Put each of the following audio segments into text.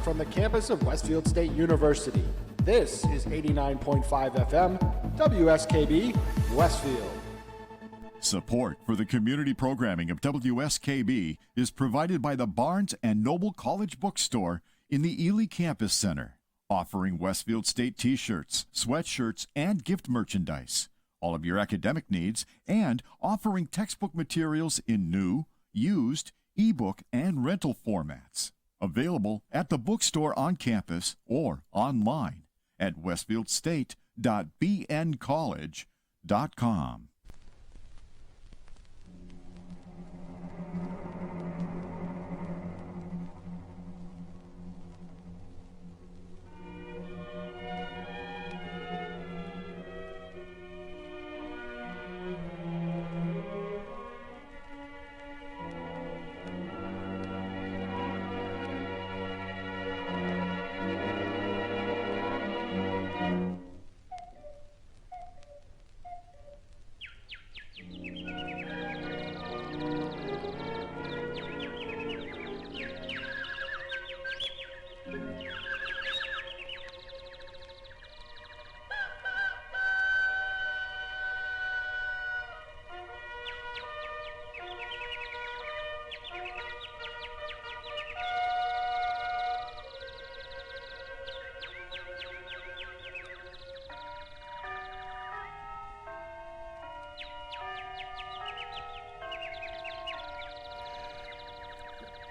from the campus of Westfield State University. This is 89.5 FM, WSKB, Westfield. Support for the community programming of WSKB is provided by the Barnes & Noble College Bookstore in the Ely Campus Center, offering Westfield State t-shirts, sweatshirts, and gift merchandise, all of your academic needs, and offering textbook materials in new, used, ebook, and rental formats. Available at the bookstore on campus or online at westfieldstate.bncollege.com.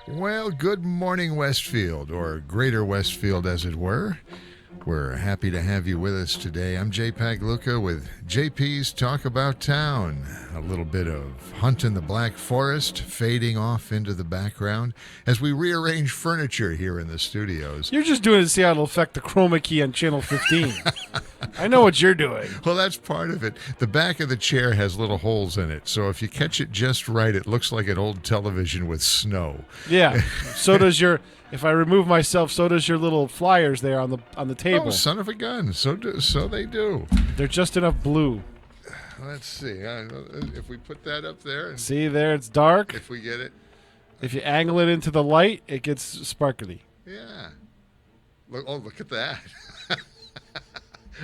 Well, good morning, Westfield, or Greater Westfield, as it were. We're happy to have you with us today. I'm Jay Pagluca with JP's Talk About Town. A little bit of Hunt in the Black Forest fading off into the background as we rearrange furniture here in the studios. You're just doing it to see how it'll affect the chroma key on Channel 15. I know what you're doing. Well, that's part of it. The back of the chair has little holes in it, so if you catch it just right, it looks like an old television with snow. Yeah. So does your... If I remove myself, so does your little flyers there on the table. Oh, son of a gun. So they do. They're just enough blue. Let's see. If we put that up there. And see there, it's dark. If we get it. If you angle it into the light, it gets sparkly. Yeah. Look at that.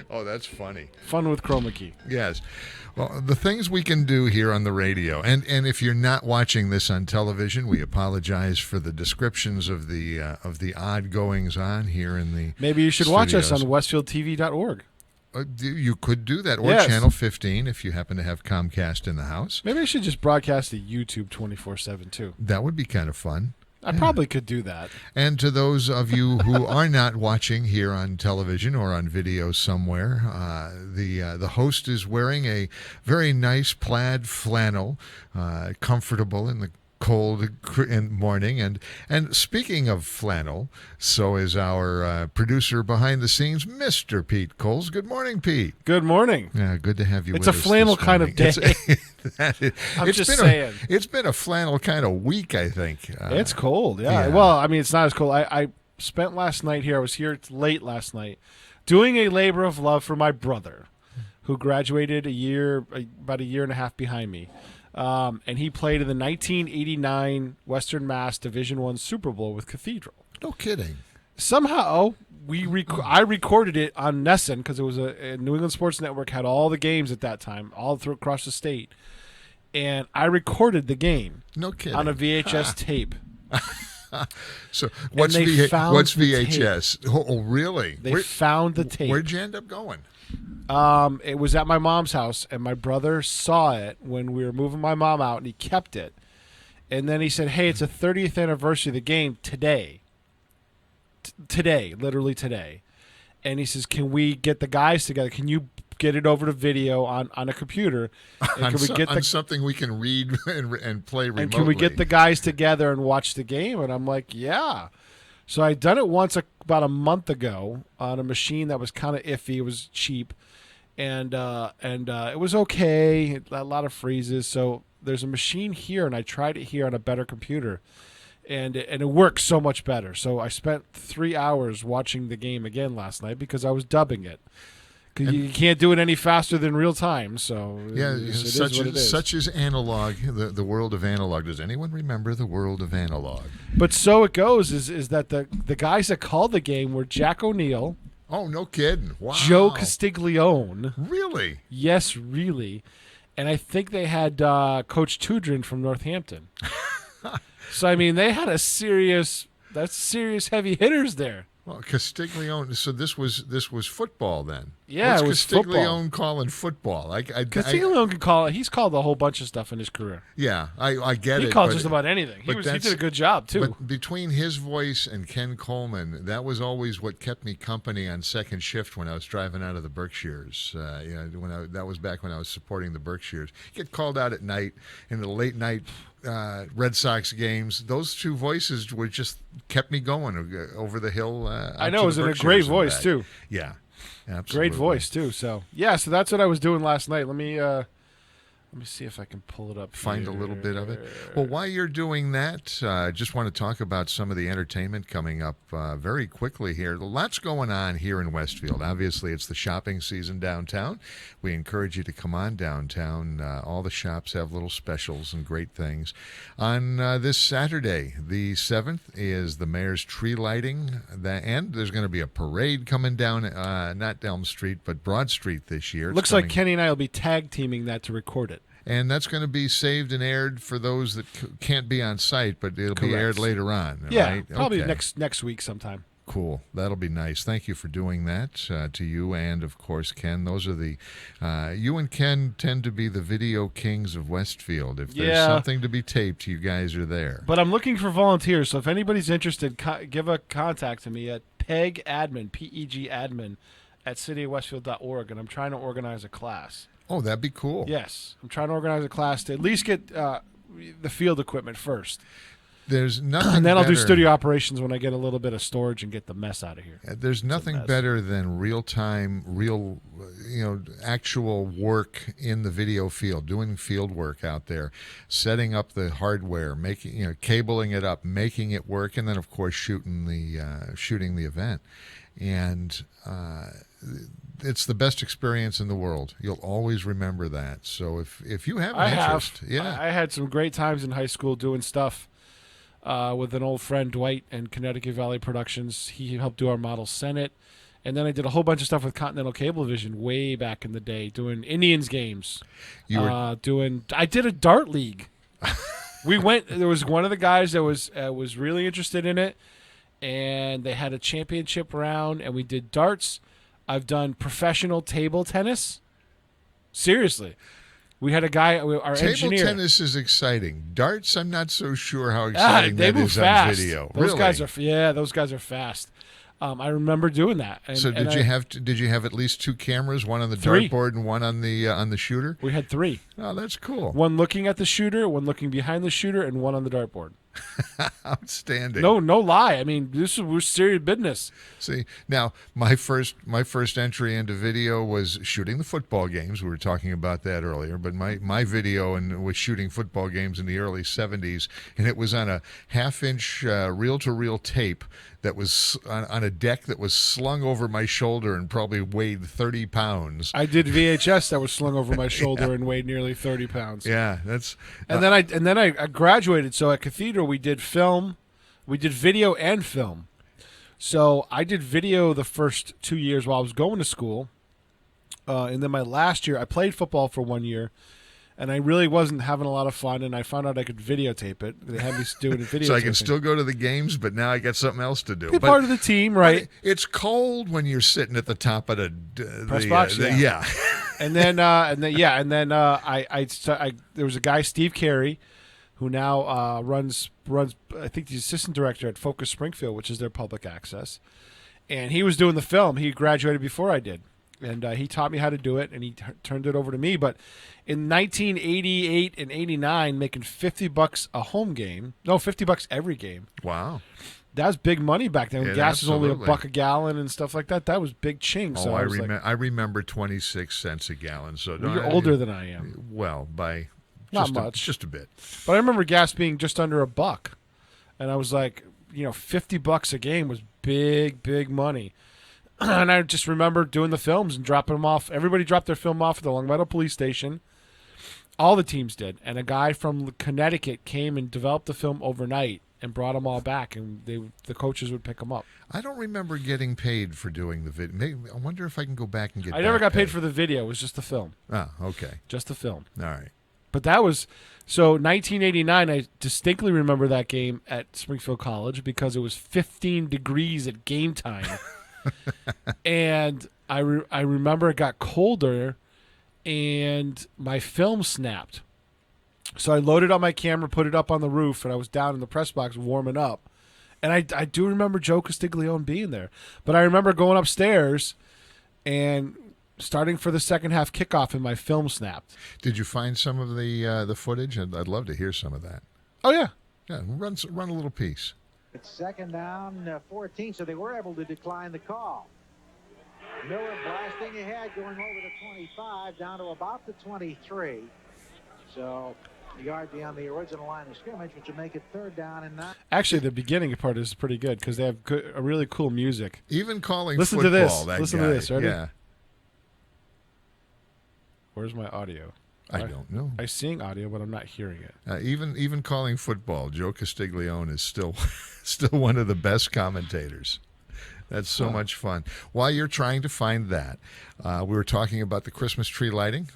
Oh, that's funny. Fun with chroma key. Yes. Well, the things we can do here on the radio, and if you're not watching this on television, we apologize for the descriptions of the odd goings on here in the Maybe you should studios. watch us on westfieldtv.org. You could do that, or yes. Channel 15 if you happen to have Comcast in the house. Maybe I should just broadcast to YouTube 24/7 too. That would be kind of fun. I probably could do that. And to those of you who are not watching here on television or on video somewhere, the host is wearing a very nice plaid flannel, comfortable in the cold morning. And speaking of flannel, so is our producer behind the scenes, Mr. Pete Coles. Good morning, Pete. Good morning. Yeah, good to have you with us. It's a flannel kind of day. I'm just saying. It's been a flannel kind of week, I think. It's cold, yeah. Well, I mean, it's not as cold. I spent last night here. I was here late last night doing a labor of love for my brother, who graduated about a year and a half behind me. And he played in the 1989 Western Mass Division I Super Bowl with Cathedral. No kidding. Somehow I recorded it on Nesson because it was a New England Sports Network had all the games at that time, all across the state, and I recorded the game. No kidding. On a VHS tape. So what's VHS? Oh, really? They found the tape. Where'd you end up going? It was at my mom's house, and my brother saw it when we were moving my mom out, and he kept it. And then he said, hey, it's a 30th anniversary of the game today. Today, literally today. And he says, can we get the guys together? Can you get it over to video on a computer? And on something we can read and play remotely. And can we get the guys together and watch the game? And I'm like, yeah. So I'd done it once about a month ago on a machine that was kind of iffy. It was cheap. And it was okay. A lot of freezes. So there's a machine here, and I tried it here on a better computer. And it works so much better. So I spent 3 hours watching the game again last night because I was dubbing it. 'Cause you can't do it any faster than real time. So Yeah, it is what it is. such is analog, the world of analog. Does anyone remember the world of analog? But so it goes is that the guys that called the game were Jack O'Neill, Oh, no kidding. Wow. Joe Castiglione. Really? Yes, really. And I think they had Coach Tudrin from Northampton. So I mean, they had serious heavy hitters there. Well, Castiglione. So this was football then. Yeah, What's it was Castiglione football. calling football? Castiglione can call it. He's called a whole bunch of stuff in his career. Yeah, I get it. He called but- just about anything. He but did that's- a good job too. But between his voice and Ken Coleman, that was always what kept me company on second shift when I was driving out of the Berkshires. That was back when I was supporting the Berkshires. Get called out at night in the late night Red Sox games. Those two voices were just kept me going over the hill. I know, it was in a great voice too. Yeah, absolutely. Great voice too. So yeah, so that's what I was doing last night. Let me see if I can pull it up. Find a here. little bit of it. Well, while you're doing that, I just want to talk about some of the entertainment coming up very quickly here. Lots going on here in Westfield. Obviously, it's the shopping season downtown. We encourage you to come on downtown. All the shops have little specials and great things. On this Saturday, the 7th, is the mayor's tree lighting. And there's going to be a parade coming down, not Elm Street, but Broad Street this year. Looks like Kenny and I will be tag teaming that to record it. And that's going to be saved and aired for those that can't be on site, but it'll be Correct. aired later on. Yeah, right? probably Okay. next week sometime. Cool. That'll be nice. Thank you for doing that to you and, of course, Ken. Those are you and Ken tend to be the video kings of Westfield. If there's Yeah. something to be taped, you guys are there. But I'm looking for volunteers, so if anybody's interested, give a contact to me at PEG admin at cityofwestfield.org, and I'm trying to organize a class. Oh, that'd be cool. Yes, I'm trying to organize a class to at least get the field equipment first. There's nothing And then I'll do better- studio operations when I get a little bit of storage and get the mess out of here. There's nothing mess. better than real-time, actual work in the video field, doing field work out there, setting up the hardware, making, cabling it up, making it work, and then of course shooting the event. And it's the best experience in the world. You'll always remember that. So if you have an interest, I had some great times in high school doing stuff with an old friend, Dwight, and Connecticut Valley Productions. He helped do our Model Senate. And then I did a whole bunch of stuff with Continental Cablevision way back in the day, doing Indians games. I did a dart league. There was one of the guys that was really interested in it, and they had a championship round, and we did darts. I've done professional table tennis. Seriously. We had a guy, our table engineer. tennis is exciting. Darts, I'm not so sure how exciting They that move is fast. on video. Those Really? those guys are fast. I remember doing that. And, So did you have at least two cameras, one on the 3. dartboard and one on the shooter? We had 3. Oh, that's cool. One looking at the shooter, one looking behind the shooter, and one on the dartboard. Outstanding. No lie. I mean, we're serious business. See, now my first entry into video was shooting the football games. We were talking about that earlier, but my video was shooting football games in the early 70s, and it was on a half-inch reel-to-reel tape that was on a deck that was slung over my shoulder and probably weighed 30 pounds. I did VHS that was slung over my shoulder and weighed nearly 30 pounds. Yeah, that's And then I graduated. So at Cathedral, we did video and film. So I did video the first 2 years while I was going to school, and then my last year I played football for 1 year, and I really wasn't having a lot of fun. And I found out I could videotape it. They had me doing a video. so I can still go to the games, but now I got something else to do. be part of the team, right? It's cold when you're sitting at the top of the Press box, yeah. And then there was a guy, Steve Carey, who now runs. I think he's assistant director at Focus Springfield, which is their public access. And he was doing the film. He graduated before I did, and he taught me how to do it, and he turned it over to me. But in 1988 and 89, making $50 a home game, no, $50 every game. Wow. That was big money back then. When Yeah, gas was only absolutely. $1 a gallon and stuff like that. That was big ching. So I remember 26 cents a gallon. So you're older than I am. Well, by Not just much. just a bit. But I remember gas being just under $1, and I was like, $50 a game was big money. And I just remember doing the films and dropping them off. Everybody dropped their film off at the Long Meadow Police Station. All the teams did. And a guy from Connecticut came and developed the film overnight and brought them all back, and the coaches would pick them up. I don't remember getting paid for doing the video. I wonder if I can go back and get I never got paid paid for the video. It was just the film. Oh, okay. Just the film. All right. But that was, so 1989, I distinctly remember that game at Springfield College because it was 15 degrees at game time. And I remember it got colder and my film snapped. So I loaded up my camera, put it up on the roof, and I was down in the press box warming up. And I do remember Joe Castiglione being there. But I remember going upstairs and starting for the second half kickoff, and my film snapped. Did you find some of the footage? I'd love to hear some of that. Oh, yeah. Yeah, run a little piece. It's second down, 14, so they were able to decline the call. Miller blasting ahead, going over the 25, down to about the 23. So a yard beyond the original line of scrimmage, which would make it third down and 9. Actually, the beginning part is pretty good because they have a really cool music. Even calling Listen football, to this. that Listen guy. to this. Ready? Yeah. Where's my audio? I don't know. I'm seeing audio, but I'm not hearing it. Even calling football, Joe Castiglione is still one of the best commentators. That's so much fun. While you're trying to find that, we were talking about the Christmas tree lighting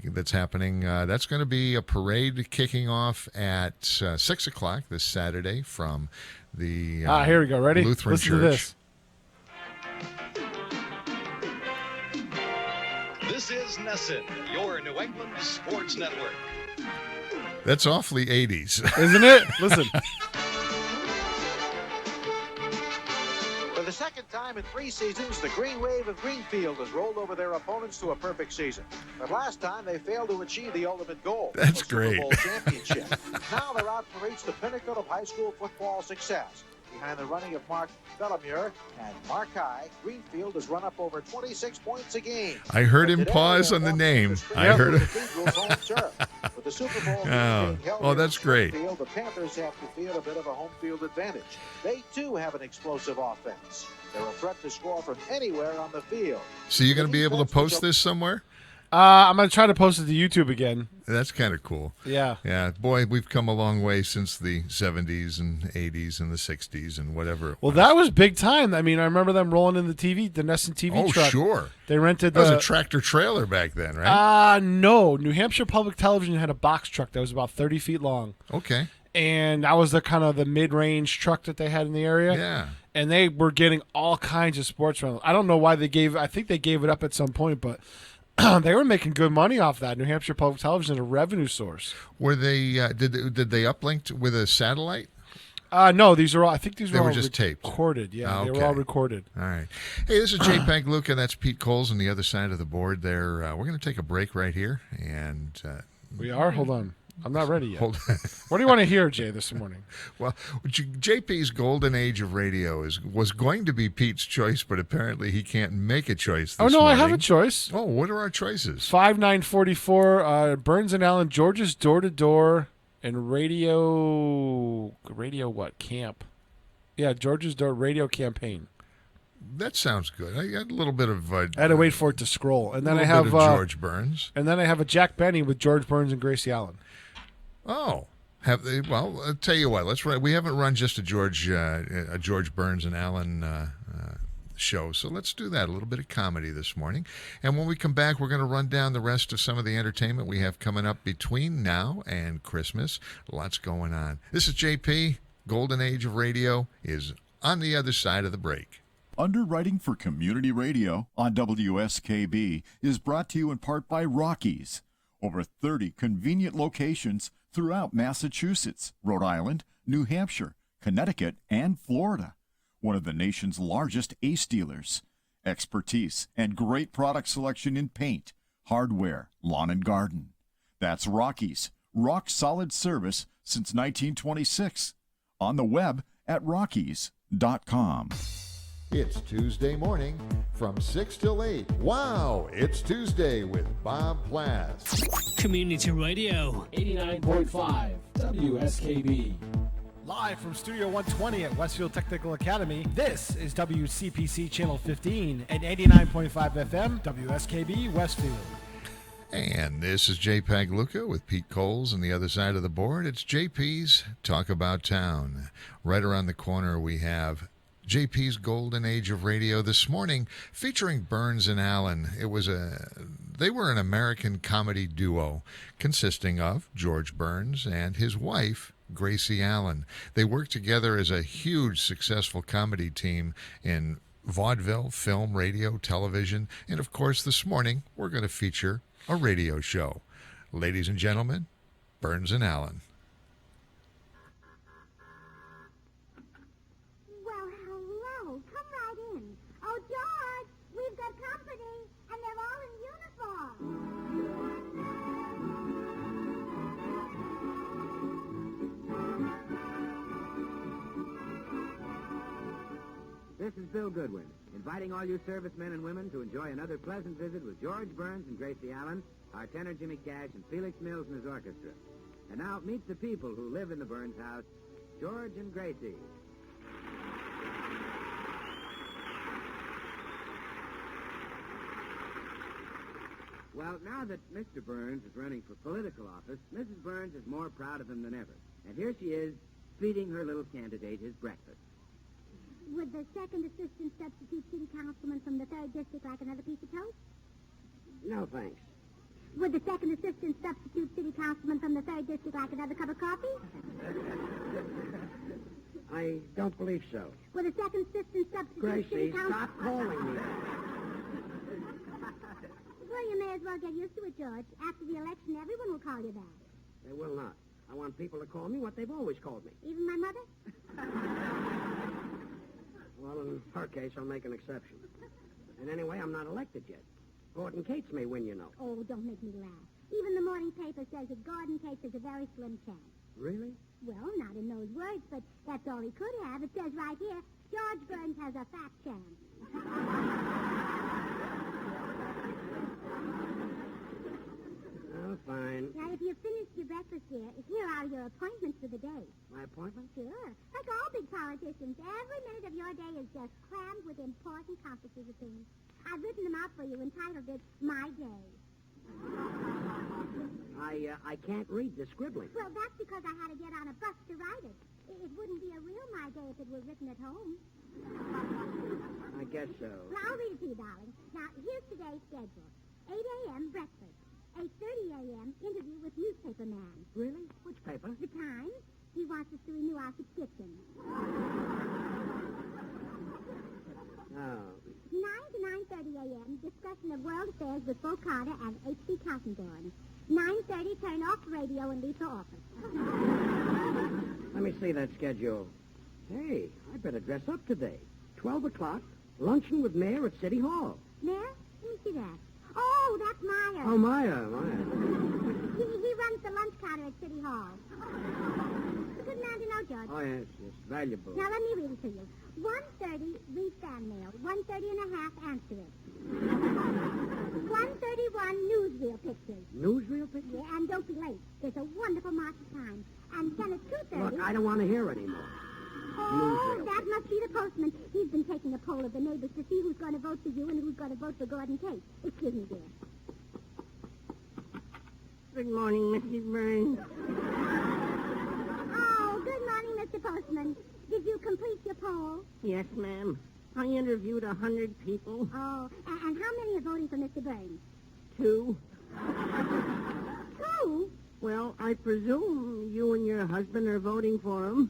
that's happening. That's going to be a parade kicking off at 6 o'clock this Saturday from the here we go. Ready? Lutheran Listen Church. to this. This is Nesson, your New England Sports Network. That's awfully 80s. Isn't it? Listen. For the second time in 3 seasons, the Green Wave of Greenfield has rolled over their opponents to a perfect season. But last time, they failed to achieve the ultimate goal. That's the Super great. Bowl championship. Now they're out to reach the pinnacle of high school football success. Behind the running of Mark Bellemure and Mark High, Greenfield has run up over 26 points a game. I heard But him today, pause they're on the walking name. street I of heard the him. Cathedral's home turf. With the Super Bowl being held Oh, here that's in great. Springfield, the Panthers have to feel a bit of a home field advantage. They, too, have an explosive offense. They're a threat to score from anywhere on the field. So you're going to be able to post this somewhere? I'm going to try to post it to YouTube again. That's kind of cool. Yeah. Yeah, boy, we've come a long way since the 70s and 80s and the 60s and whatever. Well, that was big time. I mean, I remember them rolling in the Nesson TV truck. Oh, sure. They rented That was a tractor trailer back then, right? No. New Hampshire Public Television had a box truck that was about 30 feet long. Okay. And that was the kind of the mid-range truck that they had in the area. Yeah. And they were getting all kinds of sports rentals. I don't know why I think they gave it up at some point, but they were making good money off that. New Hampshire Public Television is a revenue source. Were they did they uplink with a satellite? No, these are all. I think these They were were all just taped. recorded. Yeah, Oh, they okay. were all recorded. All right. Hey, this is JPEG Luca. That's Pete Coles on the other side of the board there. We're going to take a break right here. And We are. Hold on, I'm not ready yet. hold What do you want to hear, Jay, this morning? Well, JP's golden age of radio was going to be Pete's choice, but apparently he can't make a choice this Oh no, morning. I have a choice. Oh, what are our choices? 5944 Burns and Allen, George's Door to Door, and radio what camp? Yeah, George's Door radio campaign. That sounds good. I got a little bit of. I had to wait for it to scroll, and then I a have bit of George Burns. and then I have a Jack Benny with George Burns and Gracie Allen. Oh, have they? Well, I'll tell you what. Let's run. We haven't run just a George Burns and Allen show, so let's do that. A little bit of comedy this morning, and when we come back, we're going to run down the rest of some of the entertainment we have coming up between now and Christmas. Lots going on. This is JP. Golden Age of Radio is on the other side of the break. Underwriting for Community Radio on WSKB is brought to you in part by Rockies. Over 30 convenient locations throughout Massachusetts, Rhode Island, New Hampshire, Connecticut, and Florida. One of the nation's largest ACE dealers. Expertise and great product selection in paint, hardware, lawn and garden. That's Rockies. Rock solid service since 1926. On the web at rockies.com. It's Tuesday morning from 6 till 8. Wow, it's Tuesday with Bob Plass. Community Radio. 89.5 WSKB. Live from Studio 120 at Westfield Technical Academy, this is WCPC Channel 15 and 89.5 FM, WSKB Westfield. And this is JPEG Luca with Pete Coles on the other side of the board. It's JP's Talk About Town. Right around the corner we have JP's Golden Age of Radio this morning, featuring Burns and Allen. They were an American comedy duo consisting of George Burns and his wife, Gracie Allen. They worked together as a huge, successful comedy team in vaudeville, film, radio, television, and of course this morning we're going to feature a radio show. Ladies and gentlemen, Burns and Allen. Well, hello. Come right in. Oh, George, we've got company, and they're all in uniform. This is Bill Goodwin, inviting all you servicemen and women to enjoy another pleasant visit with George Burns and Gracie Allen, our tenor Jimmy Cash, and Felix Mills and his orchestra. And now meet the people who live in the Burns house, George and Gracie. Well, now that Mr. Burns is running for political office, Mrs. Burns is more proud of him than ever. And here she is, feeding her little candidate his breakfast. Would the second assistant substitute city councilman from the 3rd District like another piece of toast? No, thanks. Would the second assistant substitute city councilman from the 3rd District like another cup of coffee? I don't believe so. Would the second assistant substitute city Gracie, councilman... stop calling me. Well, you may as well get used to it, George. After the election, everyone will call you that. They will not. I want people to call me what they've always called me. Even my mother? Well, in her case, I'll make an exception. And anyway, I'm not elected yet. Gordon Cates may win, you know. Oh, don't make me laugh. Even the morning paper says that Gordon Cates has a very slim chance. Really? Well, not in those words, but that's all he could have. It says right here, George Burns has a fat chance. Oh, fine. Now, if you've finished your breakfast here are your appointments for the day. My appointment? Sure. Like all big politicians, every minute of your day is just crammed with important conferences of things. I've written them out for you, entitled it, My Day. I can't read the scribbling. Well, that's because I had to get on a bus to write it. It wouldn't be a real My Day if it were written at home. I guess so. Well, I'll read it to you, darling. Now, here's today's schedule. 8 a.m., breakfast. 8:30 a.m., interview with newspaper man. Really? Which paper? The Times. He wants us to renew our subscription. Oh. 9 to 9:30 a.m., discussion of world affairs with Bo Carter and H.C. Kaltenborn. 9:30, turn off the radio and leave the office. Let me see that schedule. Hey, I better dress up today. 12 o'clock, luncheon with Mayor at City Hall. Mayor? Let me see that. Oh, that's Meyer. Oh, Maya. He runs the lunch counter at City Hall. Good man to know, George. Oh, yes, valuable. Now, let me read it to you. 1:30, read fan mail. 1:30 and a half, answer it. 1:31, newsreel pictures. Newsreel pictures? Yeah, and don't be late. There's a wonderful march of time. And then at 2:30... Look, I don't want to hear anymore. Oh, Newsreel that must be the postman. He's been taking a poll of the neighbors to see who's going to vote for you and who's going to vote for Gordon Cates. Excuse me, dear. Good morning, Mrs. Burns. Oh, good morning, Mr. Postman. Did you complete your poll? Yes, ma'am. I interviewed 100 people. Oh, and how many are voting for Mr. Burns? 2. 2? Well, I presume you and your husband are voting for him.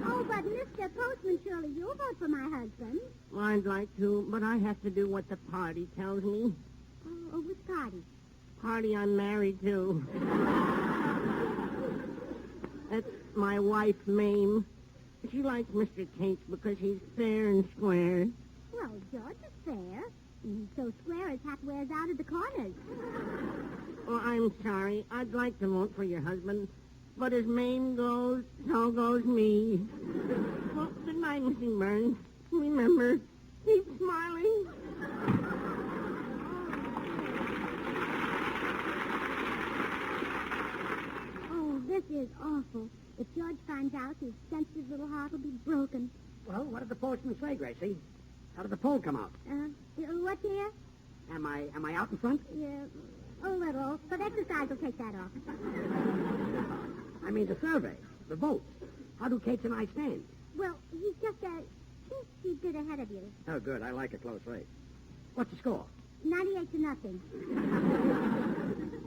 Oh, but Mr. Postman, surely you'll vote for my husband. I'd like to, but I have to do what the party tells me. Oh, which party? Party I'm married to. That's my wife, Mame. She likes Mr. Cates because he's fair and square. Well, George is fair. He's so square his hat wears out at the corners. Oh, I'm sorry. I'd like to vote for your husband. But as Mame goes, so goes me. Well, good night, Mrs. Burns. Remember, keep smiling. Oh, this is awful. If George finds out, his sensitive little heart will be broken. Well, what did the postman say, Gracie? How did the poll come out? What, dear? Am I out in front? Yeah, a little, but exercise will take that off. I mean the survey, the votes. How do Kate and I stand? Well, he's just a teensy bit ahead of you. Oh, good. I like a close race. What's the score? 98 to nothing.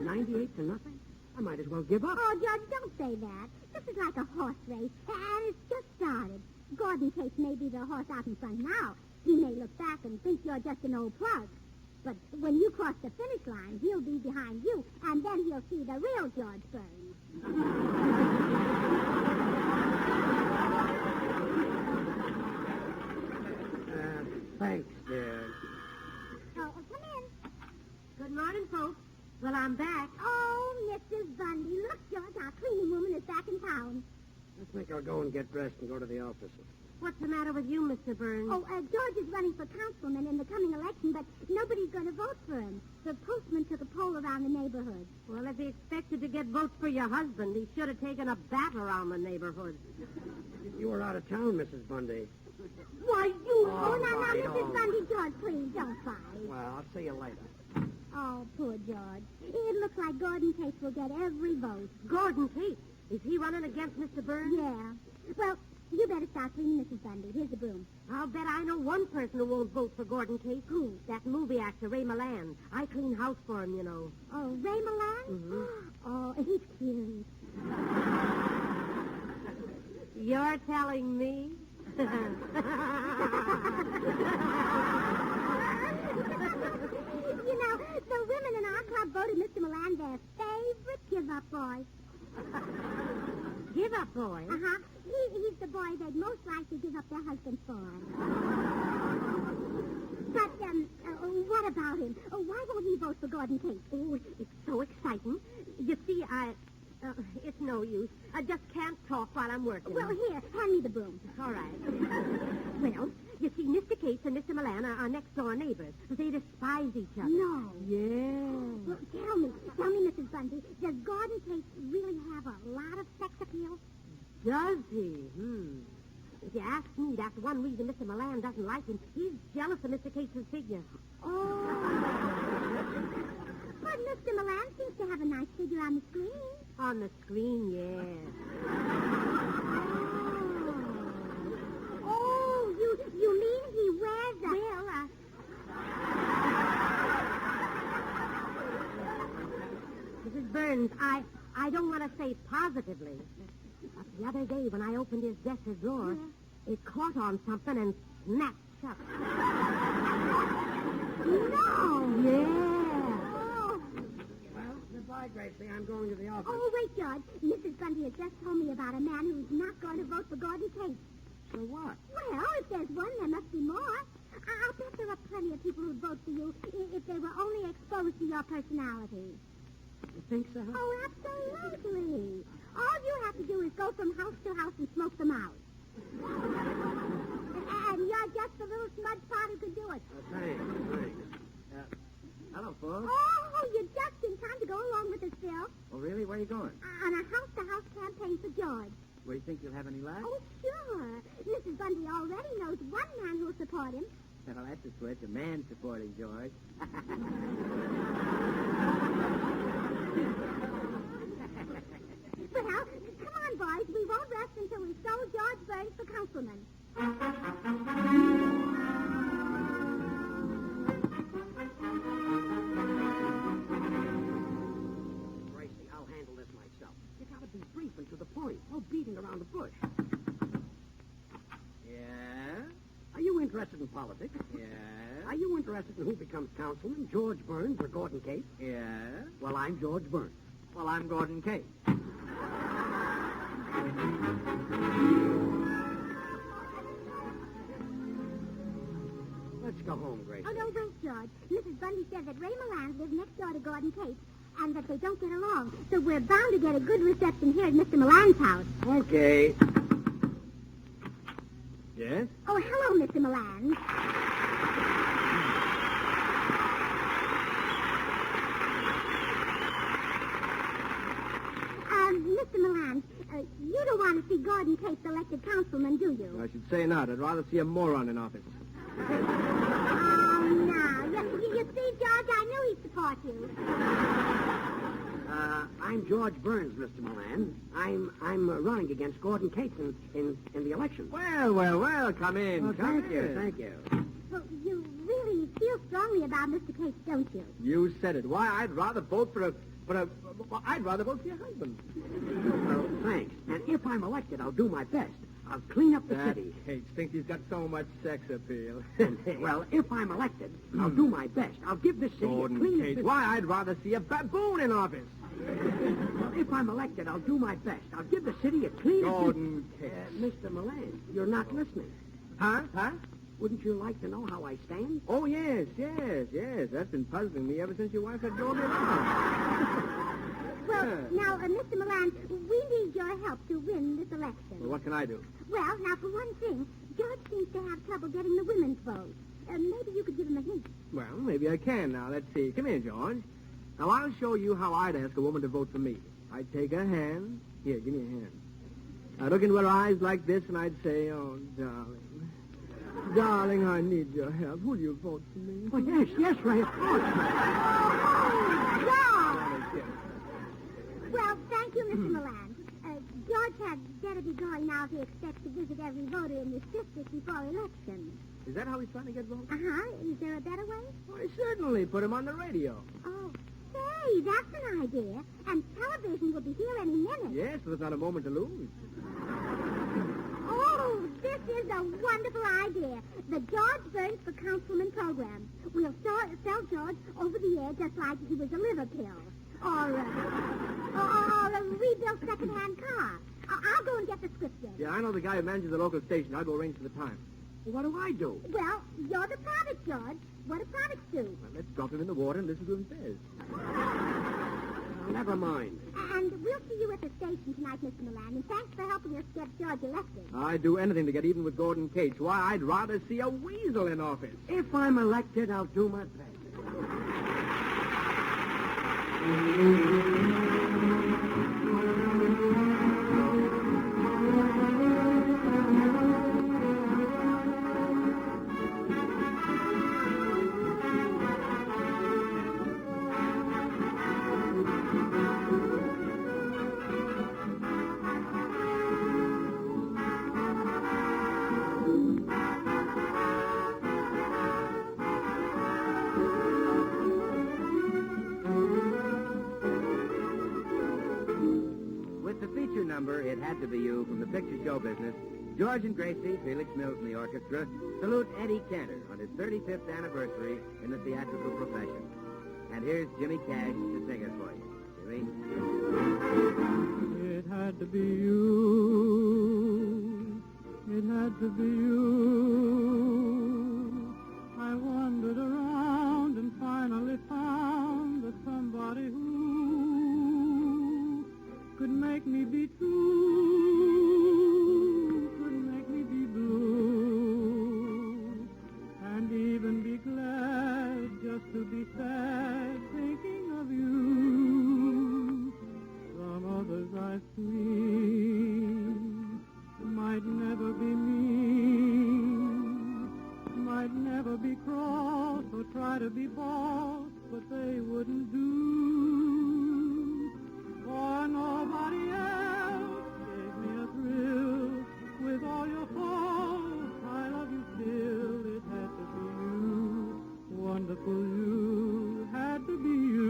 98 to nothing? I might as well give up. Oh, George, don't say that. This is like a horse race, and it's just started. Gordon Case may be the horse out in front now. He may look back and think you're just an old plug. But when you cross the finish line, he'll be behind you, and then he'll see the real George Burns. Thanks, dear. Oh, come in. Good morning, folks. Well, I'm back. Oh, Mrs. Bundy, look, George, our cleaning woman is back in town. I think I'll go and get dressed and go to the office. What's the matter with you, Mr. Burns? Oh, George is running for councilman in the coming election, but nobody's going to vote for him. The postman took a poll around the neighborhood. Well, if he expected to get votes for your husband, he should have taken a bat around the neighborhood. You were out of town, Mrs. Bundy. Why, you... Oh, now, my, Mrs. oh. Bundy, George, please, don't fight. Well, I'll see you later. Oh, poor George. It looks like Gordon Case will get every vote. Gordon Case? Is he running against Mr. Burns? Yeah. Well, you better start cleaning, Mrs. Bundy. Here's the broom. I'll bet I know one person who won't vote for Gordon Case. Who? That movie actor, Ray Milland. I clean house for him, you know. Oh, Ray Milland? Mhm. Oh, he's cute. You're telling me? You know, the women in our club voted Mr. Milan their favorite give-up boy. Give-up boy? Uh-huh. He's the boy they'd most like to give up their husband for. But, what about him? Why won't he vote for Gordon Case? Oh, it's so exciting. You see, it's no use. I just can't talk while I'm working. Well, here, hand me the broom. All right. Well, you see, Mr. Cates and Mr. Milan are next-door neighbors. They despise each other. No. Yeah. Well, tell me, Mrs. Bundy, does Gordon Case really have a lot of sex appeal? Does he? If you ask me, that's one reason Mr. Milan doesn't like him. He's jealous of Mr. Cates' figure. Oh. But Mr. Milan seems to have a nice figure on the screen. On the screen, yeah. Oh, you mean he wears a... Well, Mrs. Burns, I don't want to say positively. But the other day when I opened his dresser drawer, it caught on something and snapped shut. No! Yeah. Oh. Well, goodbye, Gracie. I'm going to the office. Oh, wait, George. Mrs. Bundy has just told me about a man who's not going to vote for Gordon Case. So what? Well, if there's one, there must be more. I'll bet there are plenty of people who'd vote for you if they were only exposed to your personality. You think so? Oh, absolutely. All you have to do is go from house to house and smoke them out. And you're just the little smudge pot who can do it. Thanks. Hello, folks. Oh, you're just in time to go along with us, Bill. Oh, really? Where are you going? On a house-to-house campaign for George. Where do you think you'll have any luck? Oh, sure. Mrs. Bundy already knows one man who'll support him. Well, that's a switch. A man supporting George. Well, come on, boys. We won't rest until we sold George Burns for councilman. Gracie, I'll handle this myself. You gotta be brief and to the point. No beating around the bush. Yeah? Are you interested in politics? Yeah. Are you interested in who becomes councilman, George Burns or Gordon Case? Yeah. Well, I'm George Burns. Well, I'm Gordon Case. Let's go home, Gracie. Oh, no, wait, George. Mrs. Bundy said that Ray Milland lives next door to Gordon Case and that they don't get along. So we're bound to get a good reception here at Mr. Milland's house. Okay. Yes? Oh, hello, Mr. Milland. Mr. Milland, you don't want Gordon Cates elected councilman, do you? I should say not. I'd rather see a moron in office. Oh, no. You see, George, I knew he'd support you. I'm George Burns, Mr. Milan. I'm running against Gordon Cates in the election. Well, come in. Oh, thank you. Well, you really feel strongly about Mr. Cates, don't you? You said it. Why, I'd rather vote for I'd rather vote for your husband. Well, thanks. And if I'm elected, I'll do my best. I'll clean up the city. Cates thinks he's got so much sex appeal. Well, if I'm elected, I'll do my best. I'll give this city Gordon a clean... Cates. Why, I'd rather see a baboon in office. Well, if I'm elected, I'll do my best. I'll give the city a clean... Gordon Cates. Mr. Milan, you're not listening. Huh? Wouldn't you like to know how I stand? Oh, yes. That's been puzzling me ever since your wife had drove me around. Well, now, Mr. Milan, we need your help to win this election. Well, what can I do? Well, now, for one thing, George seems to have trouble getting the women's vote. Maybe you could give him a hint. Well, maybe I can now. Let's see. Come here, George. Now, I'll show you how I'd ask a woman to vote for me. I'd take her hand. Here, give me a hand. I'd look into her eyes like this, and I'd say, oh, darling. Darling, I need your help. Will you vote for me? Oh, yes, Ray, of course. George! Well, thank you, Mr. Milan. George had better be going now if he expects to visit every voter in this district before election. Is that how he's trying to get votes? Uh-huh. Is there a better way? Why, certainly. Put him on the radio. Oh, say, that's an idea. And television will be here any minute. Yes, there's not a moment to lose. Oh, this is a wonderful idea. The George Burns for Councilman program. We'll sell George over the air just like he was a liver pill. Or a rebuilt second-hand car. I'll go and get the script in. Yeah, I know the guy who manages the local station. I'll go arrange for the time. What do I do? Well, you're the product, George. What do products do? Well, let's drop him in the water and listen to him says. Never mind. And we'll see you at the station tonight, Mr. Milan. And thanks for helping us get George elected. I'd do anything to get even with Gordon Cates. Why, I'd rather see a weasel in office. If I'm elected, I'll do my best. It Had to Be You from the picture show business, George and Gracie, Felix Mills and the orchestra, salute Eddie Cantor on his 35th anniversary in the theatrical profession. And here's Jimmy Cash to sing it for you. Jimmy? It had to be you. It had to be you. I wandered around and finally found that somebody who could make me be true, could make me be blue, and even be glad just to be sad thinking of you. Some others I've seen might never be mean, might never be cross or try to be boss, but they wouldn't do. For nobody else gave me a thrill. With all your faults, I love you still. It had to be you, wonderful you, had to be you.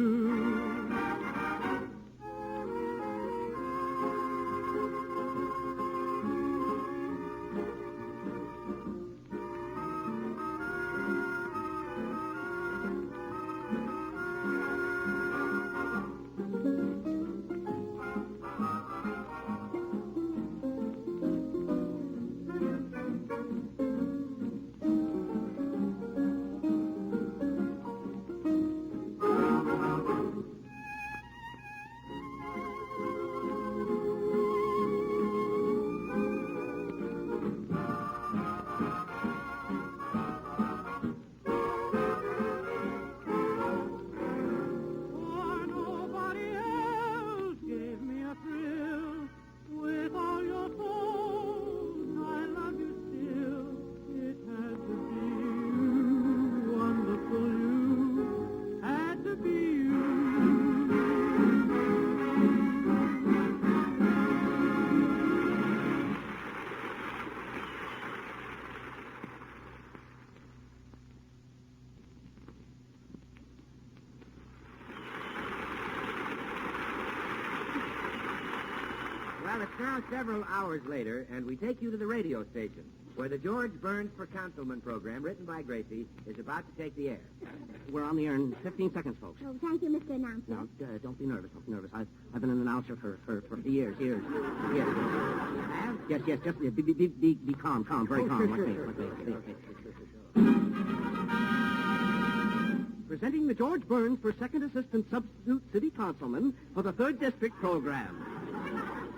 Well, it's now several hours later, and we take you to the radio station, where the George Burns for Councilman program, written by Gracie, is about to take the air. We're on the air in 15 seconds, folks. Oh, thank you, Mr. Announcer. Now, don't be nervous. Don't be nervous. I've been an announcer for years. Yes. Yes, just be calm, very calm. Like me. Presenting the George Burns for Second Assistant Substitute City Councilman for the 3rd District program.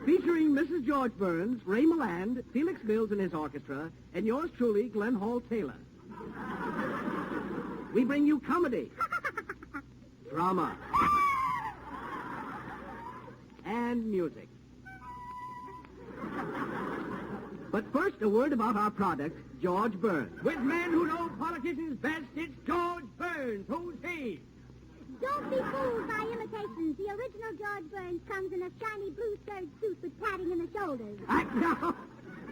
Featuring Mrs. George Burns, Ray Milland, Felix Mills and his orchestra, and yours truly, Glenn Hall Taylor. We bring you comedy, drama, and music. But first, a word about our product, George Burns. With men who know politicians best, it's George Burns. Who's he? Don't be fooled by imitations. The original George Burns comes in a shiny blue serge suit with padding in the shoulders. No.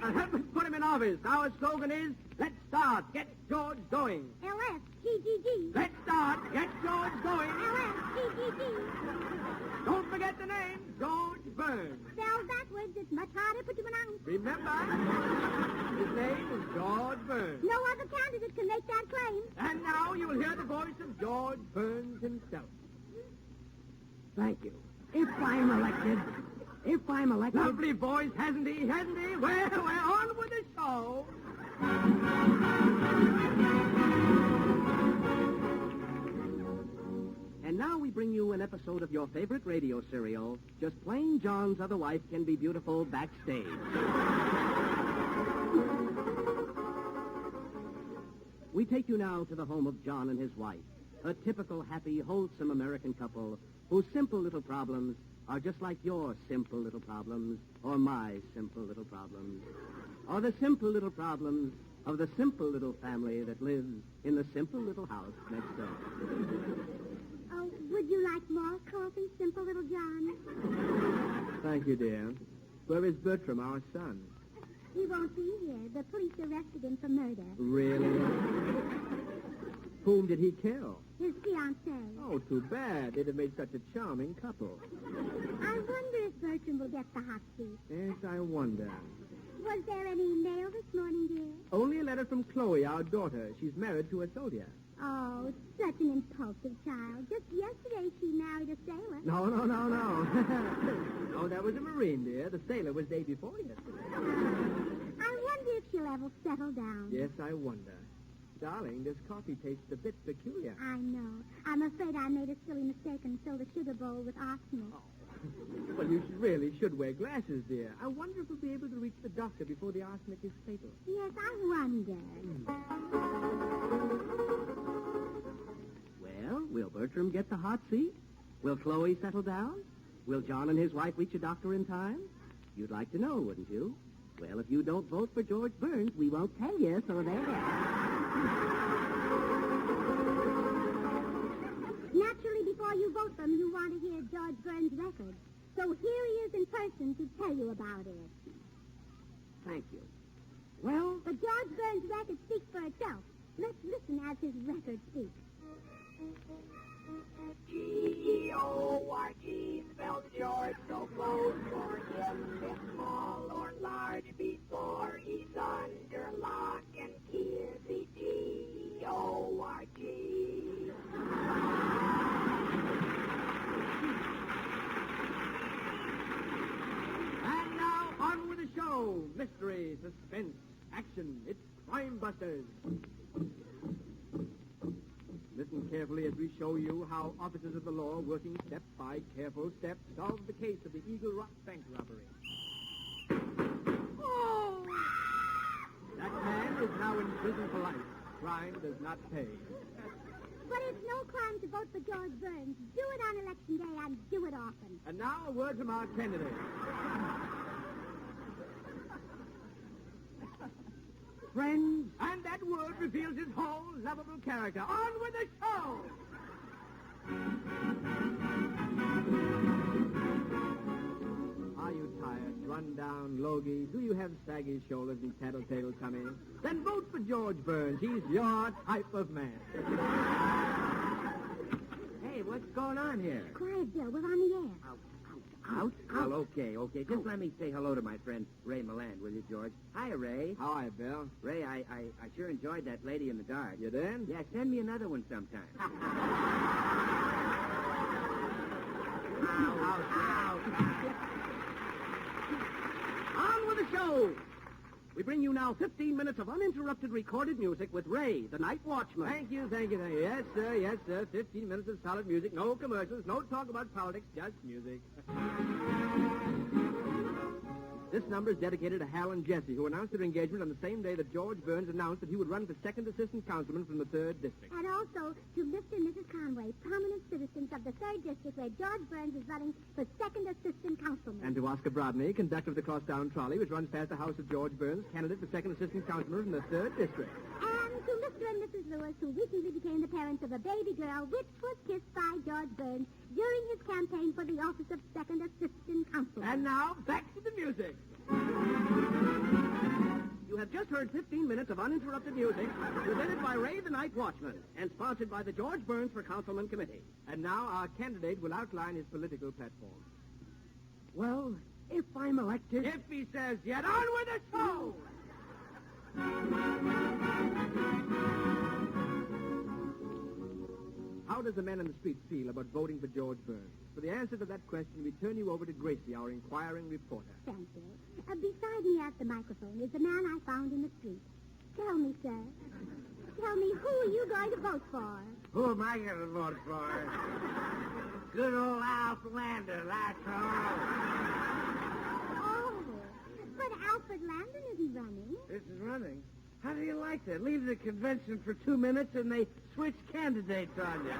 Let's put him in office. Our slogan is, let's start, get George going. LSGGG. Let's start, get George going. LSGGG. Don't forget the name, George Burns. Spelled backwards, it's much harder to pronounce. Remember, his name is George Burns. No other candidate can make that claim. And now you will hear the voice of George Burns himself. Thank you. If I'm elected... Lovely voice, hasn't he? Well, we're on with the show. And now we bring you an episode of your favorite radio serial, Just Plain John's Other Wife Can Be Beautiful Backstage. We take you now to the home of John and his wife, a typical, happy, wholesome American couple whose simple little problems are just like your simple little problems, or my simple little problems, or the simple little problems of the simple little family that lives in the simple little house next door. Oh, would you like more coffee, simple little John? Thank you, dear. Where is Bertram, our son? He won't be here. The police arrested him for murder. Really? Whom did he kill? His fiancée. Oh, too bad. They'd have made such a charming couple. I wonder if Bertram will get the hot seat. Yes, I wonder. Was there any mail this morning, dear? Only a letter from Chloe, our daughter. She's married to a soldier. Oh, such an impulsive child. Just yesterday she married a sailor. No. No, that was a Marine, dear. The sailor was day before yesterday. I wonder if she'll ever settle down. Yes, I wonder. Darling, this coffee tastes a bit peculiar. I know. I'm afraid I made a silly mistake and filled a sugar bowl with arsenic. Oh. Well, you really should wear glasses, dear. I wonder if we'll be able to reach the doctor before the arsenic is fatal. Yes, I wonder. Well, will Bertram get the hot seat? Will Chloe settle down? Will John and his wife reach a doctor in time? You'd like to know, wouldn't you? Well, if you don't vote for George Burns, we won't tell you, so there. Naturally, before you vote for him, you want to hear George Burns' record. So here he is in person to tell you about it. Thank you. Well, But George Burns' record speaks for itself. Let's listen as his record speaks. G-E-O-R-G spells George so close for him, if small or large, before he's under lock and key. The G-E-O-R-G. And now, on with the show. Mystery, suspense, action. It's Crime Busters. Listen carefully as we show you how officers of the law, working step by careful step, solve the case of the Eagle Rock Bank robbery. Oh! That man is now in prison for life. Crime does not pay. But it's no crime to vote for George Burns. Do it on Election Day and do it often. And now a word from our candidate. friends, and that word reveals his whole lovable character. On with the show! Are you tired, run down, logy? Do you have saggy shoulders and tattletale tummy? Then vote for George Burns. He's your type of man. Hey, what's going on here? Quiet, Bill. We're on the air. Out? Well, okay. Just let me say hello to my friend Ray Milland, will you, George? Hi, Ray. How are you, Bill? Ray, I sure enjoyed that Lady in the Dark. You did? Yeah, send me another one sometime. On with the show! We bring you now 15 minutes of uninterrupted recorded music with Ray, the night watchman. Thank you. Yes, sir. 15 minutes of solid music. No commercials. No talk about politics. Just music. This number is dedicated to Hal and Jesse, who announced their engagement on the same day that George Burns announced that he would run for second assistant councilman from the 3rd District. And also to Mr. and Mrs. Conway, prominent citizens of the 3rd District, where George Burns is running for second assistant councilman. And to Oscar Brodney, conductor of the crosstown trolley, which runs past the house of George Burns, candidate for second assistant councilman from the 3rd District. And to Mr. and Mrs. Lewis, who recently became the parents of a baby girl, which was kissed by George Burns during his campaign for the office of second assistant councilman. And now, back to the music. You have just heard 15 minutes of uninterrupted music presented by Ray, the night watchman, and sponsored by the George Burns for Councilman Committee. And now our candidate will outline his political platform. Well, if I'm elected... If he says yet, on with the show! How does the man on the street feel about voting for George Burns? For the answer to that question, we turn you over to Gracie, our inquiring reporter. Thank you. Beside me at the microphone is the man I found in the street. Tell me, sir. Tell me, who are you going to vote for? Who am I going to vote for? Good old Alf Lander, that's all. Oh, but Alfred Landon isn't running. This is running. How do you like that? Leave the convention for 2 minutes and they switch candidates on you.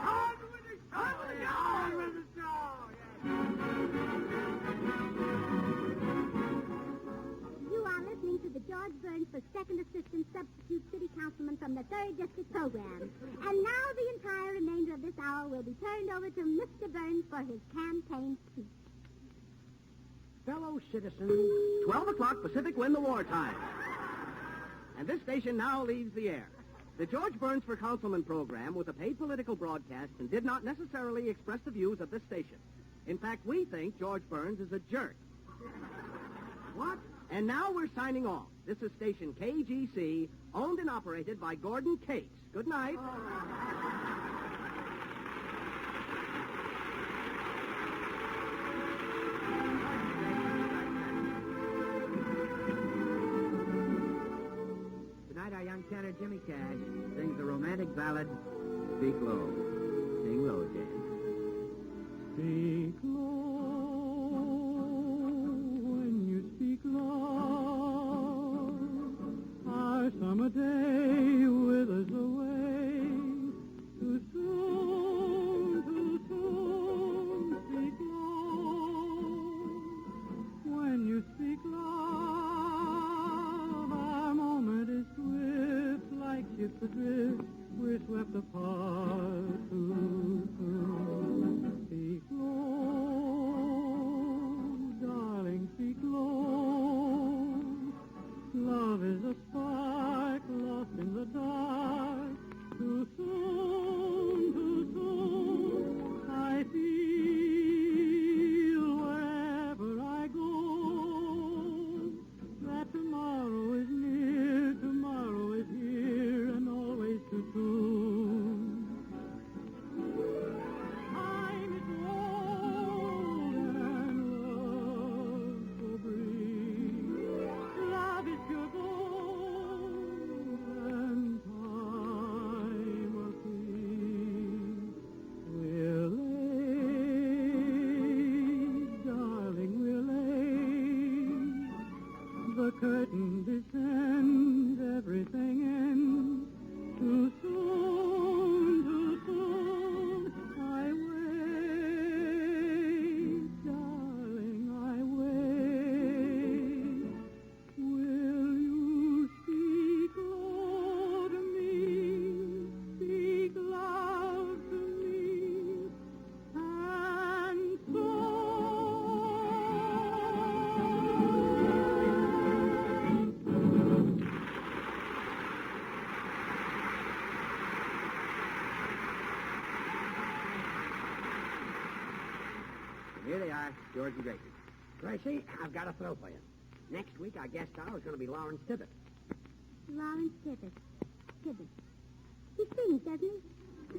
On with the show! On with the show! You are listening to the George Burns for second assistant substitute city councilman from the 3rd District program. And now the entire remainder of this hour will be turned over to Mr. Burns for his campaign speech. Fellow citizens, 12 o'clock Pacific win the wartime. And this station now leaves the air. The George Burns for Councilman program was a paid political broadcast and did not necessarily express the views of this station. In fact, we think George Burns is a jerk. What? And now we're signing off. This is station KGC, owned and operated by Gordon Cates. Good night. Tonight, our young tenor Jimmy Cash sings the romantic ballad, Speak Low. Sing low, James. Speak low when you speak low. Our summer day withers away. Too soon, speak low. When you speak love, our moment is swift, like ships adrift. We're swept apart too soon. Speak low, darling, speak low. Love is a spark lost in the dark. Too soon, I feel wherever I go that tomorrow is near, tomorrow is here, and always too soon. Time is old and love so brief. Love is pure gold and time a thief. We'll age, darling, we'll age. The curtain descends, everything ends. Too soon, I wait, darling, I wait. Will you speak low to me, speak love to me, and so... Here they are, George and Gracie. Gracie, I've got a thrill for you. Next week, our guest star is going to be Lawrence Tibbett. Lawrence Tibbett. Tibbett. He sings, doesn't he?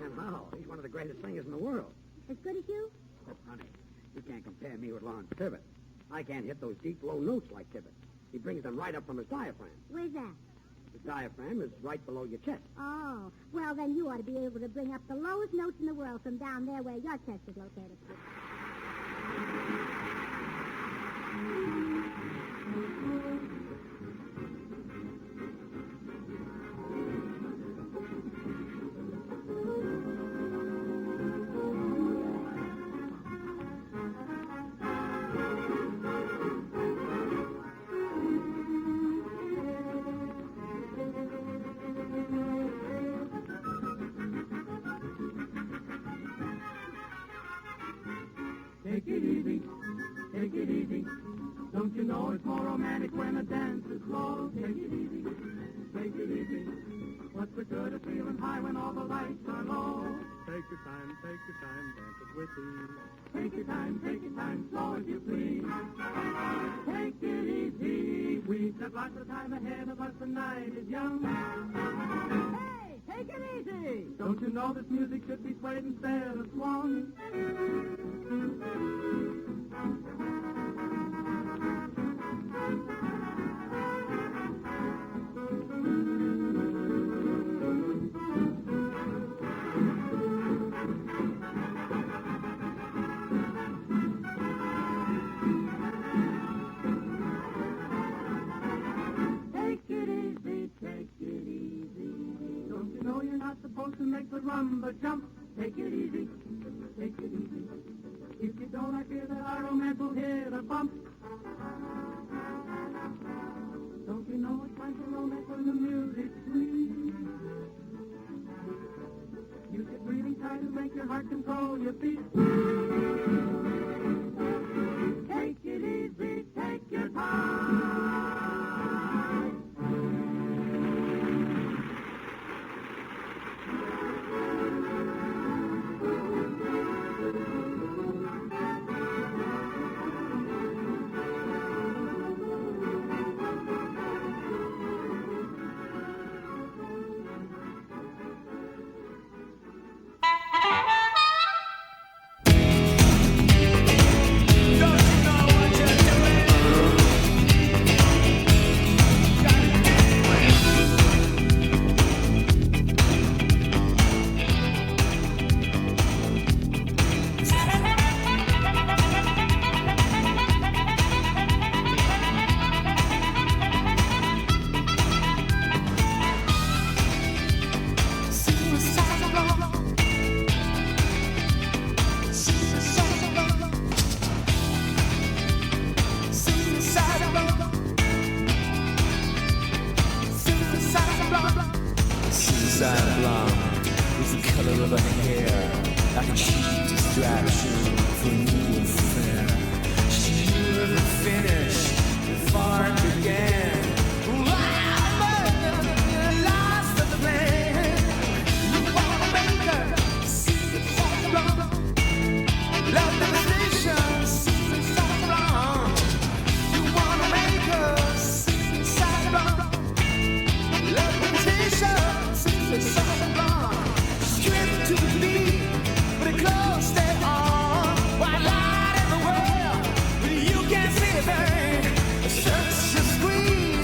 And how? He's one of the greatest singers in the world. As good as you? Oh, honey, you can't compare me with Lawrence Tibbett. I can't hit those deep, low notes like Tibbett. He brings them right up from his diaphragm. Where's that? The diaphragm is right below your chest. Oh, well, then you ought to be able to bring up the lowest notes in the world from down there where your chest is located. Take it easy, take it easy. Don't you know it's more romantic when a dance is slow? Take it easy, take it easy. What's the good of feeling high when all the lights are low? Take your time, dance it with ease. Take your time, slow as you please. Take it easy. We've got lots of time ahead of us, the night is young. Hey, take it easy. Don't you know this music should be swayed instead of swung? To make the rumba jump, take it easy, take it easy. If you don't, I fear that our romance will hit a bump. Don't you know it's time for romance when the music's sweet? You should really try to make your heart control your beat. Take it easy, take your time. Such a squeeze.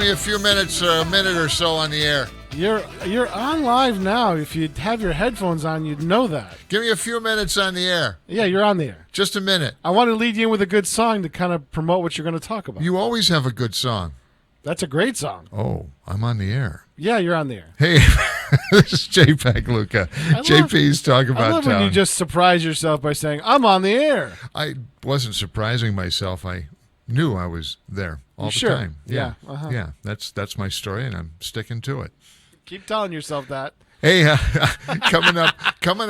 me a few minutes or a minute or so on the air. You're on live now. If you have your headphones on, you'd know that. Give me a few minutes on the air. Yeah, you're on the air. Just a minute. I want to lead you in with a good song to kind of promote what you're going to talk about. You always have a good song. That's a great song. Oh, I'm on the air. Yeah, you're on the air. Hey, this is JPEG Luca. JP's talking about I love when you just surprise yourself by saying, I'm on the air. I wasn't surprising myself. I knew I was there all the time. Yeah. Yeah, that's my story, and I'm sticking to it. Keep telling yourself that. Hey, coming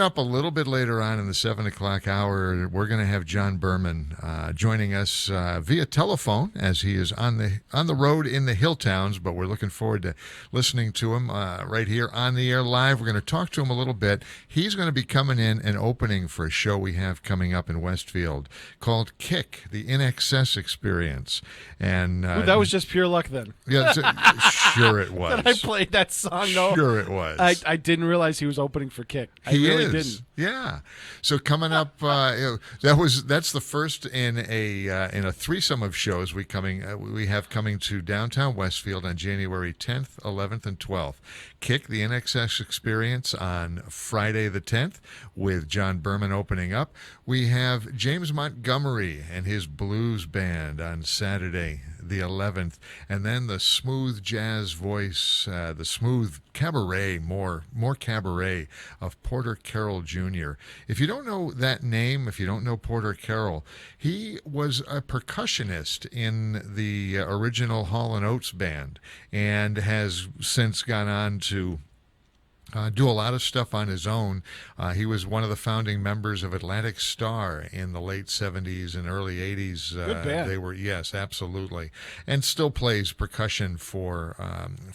up a little bit later on in the 7 o'clock hour, we're going to have Jon Berman joining us via telephone as he is on the road in the hill towns. But we're looking forward to listening to him right here on the air live. We're going to talk to him a little bit. He's going to be coming in and opening for a show we have coming up in Westfield called Kick, the In Excess Experience. And Ooh, that was just pure luck then. Yeah, sure it was. That I played that song. No, sure it was. I didn't realize he was opening for Kick. He really is. Didn't. Yeah. So coming up, that's the first in a threesome of shows we have coming to downtown Westfield on January 10th, 11th, and 12th. Kick, the NXS Experience on Friday the 10th with Jon Berman opening up. We have James Montgomery and his blues band on Saturday the 11th, and then the smooth jazz voice, the smooth cabaret, more cabaret of Porter Carroll Jr. If you don't know that name, if you don't know Porter Carroll, he was a percussionist in the original Hall & Oates band and has since gone on to do a lot of stuff on his own. He was one of the founding members of Atlantic Starr in the late 70s and early 80s. Good band. They were, yes, absolutely. And still plays percussion for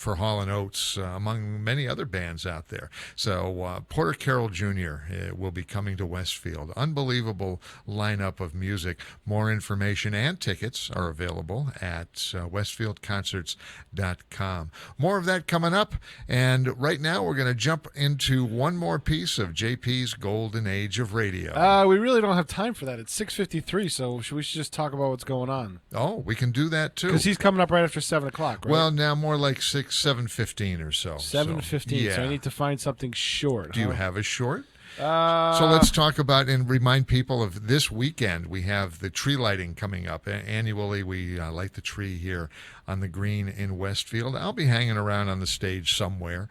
Hall & Oates, among many other bands out there. So Porter Carroll Jr. Will be coming to Westfield. Unbelievable lineup of music. More information and tickets are available at westfieldconcerts.com. More of that coming up. And right now we're going to jump into one more piece of JP's Golden Age of Radio. We really don't have time for that. It's 6:53, so we should just talk about what's going on. Oh, we can do that too. Because he's coming up right after 7 o'clock, right? Well, now more like 7:15 or so. 7:15, so I need to find something short. Do you have a short? So let's talk about and remind people of this weekend. We have the tree lighting coming up. Annually, we light the tree here on the green in Westfield. I'll be hanging around on the stage somewhere.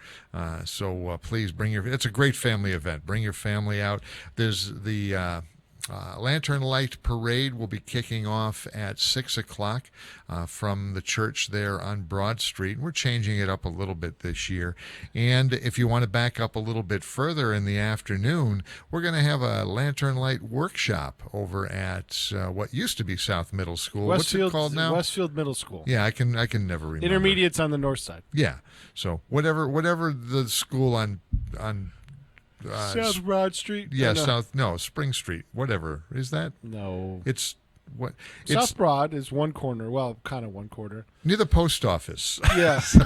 So please bring it's a great family event. Bring your family out. There's the Lantern Light Parade will be kicking off at 6 o'clock from the church there on Broad Street. We're changing it up a little bit this year. And if you want to back up a little bit further in the afternoon, we're going to have a Lantern Light workshop over at what used to be South Middle School. What's it called now? Westfield Middle School. Yeah, I can never remember. Intermediate's on the north side. Yeah. So whatever the school on South Broad Street? Yeah, Spring Street. Whatever. Is that? No. It's what? South Broad is one corner. Well, kind of one corner. Near the post office. Yeah. So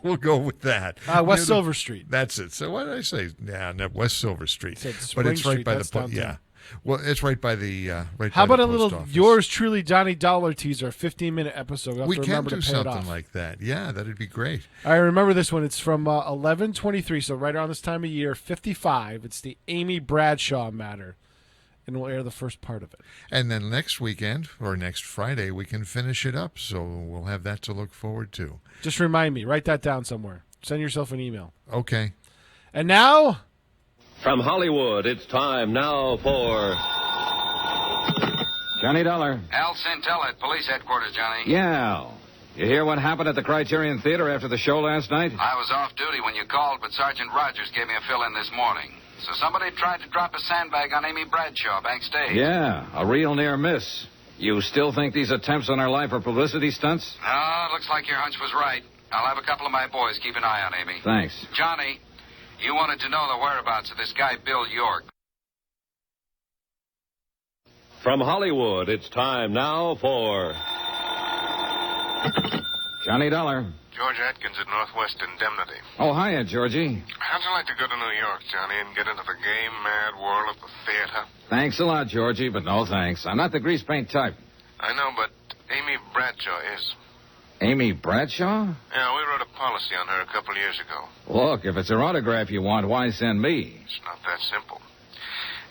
we'll go with that. West Silver Street. That's it. So what did I say? Yeah, no, West Silver Street. But it's right Street, by the yeah. Well, it's right by the How about a little office. Yours truly Johnny Dollar teaser, 15-minute episode? We can do something like that. Yeah, that'd be great. I remember this one. It's from 11/23, so right around this time of year, 55. It's the Amy Bradshaw matter, and we'll air the first part of it. And then next weekend or next Friday, we can finish it up. So we'll have that to look forward to. Just remind me. Write that down somewhere. Send yourself an email. Okay. And now, from Hollywood, it's time now for Johnny Dollar. Al Centella at police headquarters, Johnny. Yeah. You hear what happened at the Criterion Theater after the show last night? I was off duty when you called, but Sergeant Rogers gave me a fill-in this morning. So somebody tried to drop a sandbag on Amy Bradshaw backstage. Yeah, a real near miss. You still think these attempts on her life are publicity stunts? No, it looks like your hunch was right. I'll have a couple of my boys keep an eye on Amy. Thanks. Johnny, you wanted to know the whereabouts of this guy, Bill York. From Hollywood, it's time now for Johnny Dollar. George Atkins at Northwest Indemnity. Oh, hiya, Georgie. How'd you like to go to New York, Johnny, and get into the gay, mad world of the theater? Thanks a lot, Georgie, but no thanks. I'm not the grease paint type. I know, but Amy Bradshaw is. Amy Bradshaw? Yeah, we wrote a policy on her a couple years ago. Look, if it's her autograph you want, why send me? It's not that simple.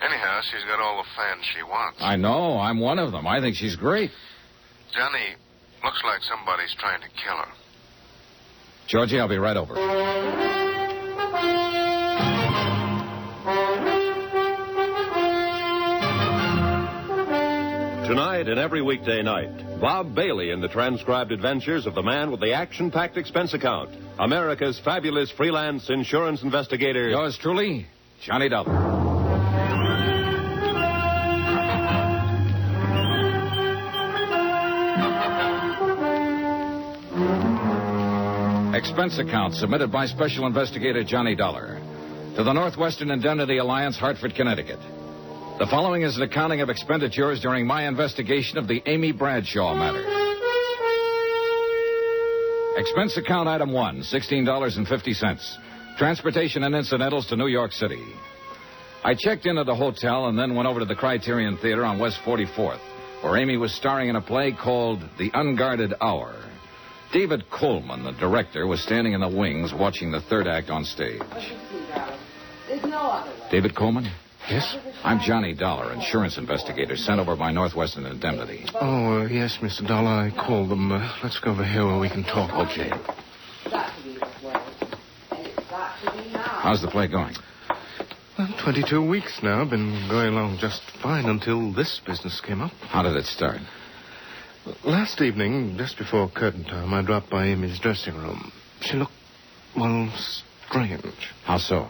Anyhow, she's got all the fans she wants. I know. I'm one of them. I think she's great. Johnny, looks like somebody's trying to kill her. Georgie, I'll be right over. Tonight and every weekday night, Bob Bailey in the transcribed adventures of the man with the action-packed expense account, America's fabulous freelance insurance investigator. Yours truly, Johnny Dollar. Expense account submitted by Special Investigator Johnny Dollar to the Northwestern Indemnity Alliance, Hartford, Connecticut. The following is an accounting of expenditures during my investigation of the Amy Bradshaw matter. Expense account item 1, $16.50. Transportation and incidentals to New York City. I checked in at a hotel and then went over to the Criterion Theater on West 44th, where Amy was starring in a play called The Unguarded Hour. David Coleman, the director, was standing in the wings watching the third act on stage. There's no other way. David Coleman? Yes? I'm Johnny Dollar, insurance investigator, sent over by Northwestern Indemnity. Oh, yes, Mr. Dollar. I called them. Let's go over here where we can talk. Okay. Got to be this way. And it's got to be now. How's the play going? Well, 22 weeks now. Been going along just fine until this business came up. How did it start? Last evening, just before curtain time, I dropped by Amy's dressing room. She looked, well, strange. How so?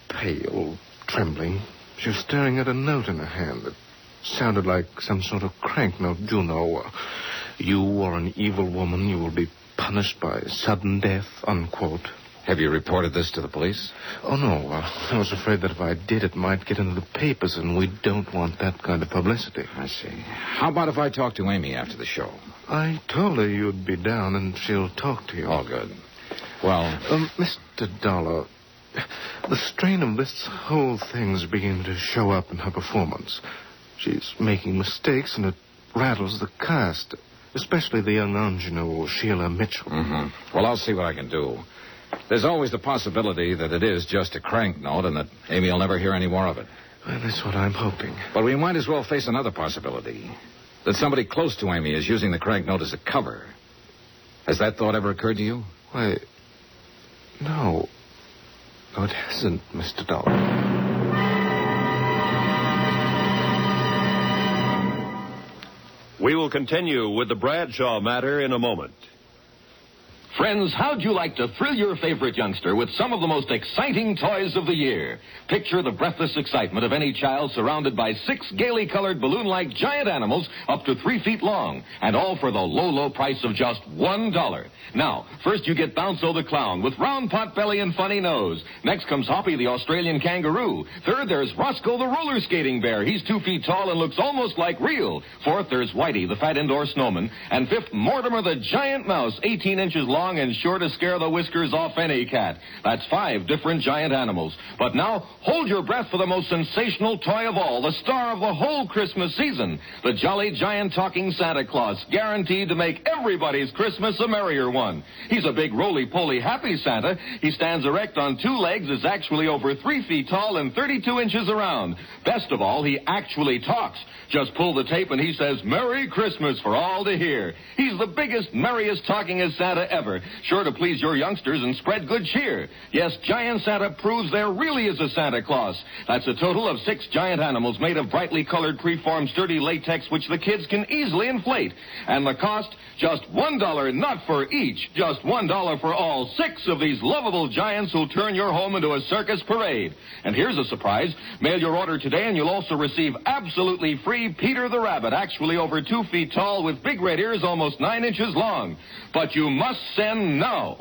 Pale, trembling. She was staring at a note in her hand that sounded like some sort of crank note. You know, you are an evil woman. You will be punished by sudden death, unquote. Have you reported this to the police? Oh, no. I was afraid that if I did, it might get into the papers, and we don't want that kind of publicity. I see. How about if I talk to Amy after the show? I told her you'd be down, and she'll talk to you. Oh, good. Well... Mr. Dollar, the strain of this whole thing's beginning to show up in her performance. She's making mistakes, and it rattles the cast, especially the young ingenue, Sheila Mitchell. Mm-hmm. Well, I'll see what I can do. There's always the possibility that it is just a crank note and that Amy will never hear any more of it. Well, that's what I'm hoping. But we might as well face another possibility. That somebody close to Amy is using the crank note as a cover. Has that thought ever occurred to you? Why, no. No, it hasn't, Mr. Dollar. We will continue with the Bradshaw matter in a moment. Friends, how'd you like to thrill your favorite youngster with some of the most exciting toys of the year? Picture the breathless excitement of any child surrounded by 6 gaily colored balloon-like giant animals up to 3 feet long, and all for the low, low price of just $1. Now, first you get Bounco the clown with round pot belly and funny nose. Next comes Hoppy the Australian kangaroo. Third, there's Roscoe the roller skating bear. He's 2 feet tall and looks almost like real. Fourth, there's Whitey the fat indoor snowman. And fifth, Mortimer the giant mouse, 18 inches long and sure to scare the whiskers off any cat. That's 5 different giant animals. But now, hold your breath for the most sensational toy of all, the star of the whole Christmas season, the jolly giant talking Santa Claus, guaranteed to make everybody's Christmas a merrier one. He's a big roly-poly happy Santa. He stands erect on 2 legs, is actually over 3 feet tall and 32 inches around. Best of all, he actually talks. Just pull the tape and he says, "Merry Christmas" for all to hear. He's the biggest, merriest, talkingest Santa ever, sure to please your youngsters and spread good cheer. Yes, Giant Santa proves there really is a Santa Claus. That's a total of 6 giant animals made of brightly colored, preformed, sturdy latex, which the kids can easily inflate. And the cost, just $1, not for each, just $1 for all 6 of these lovable giants who'll turn your home into a circus parade. And here's a surprise. Mail your order today and you'll also receive absolutely free Peter the Rabbit, actually over 2 feet tall with big red ears almost 9 inches long. But you must send now.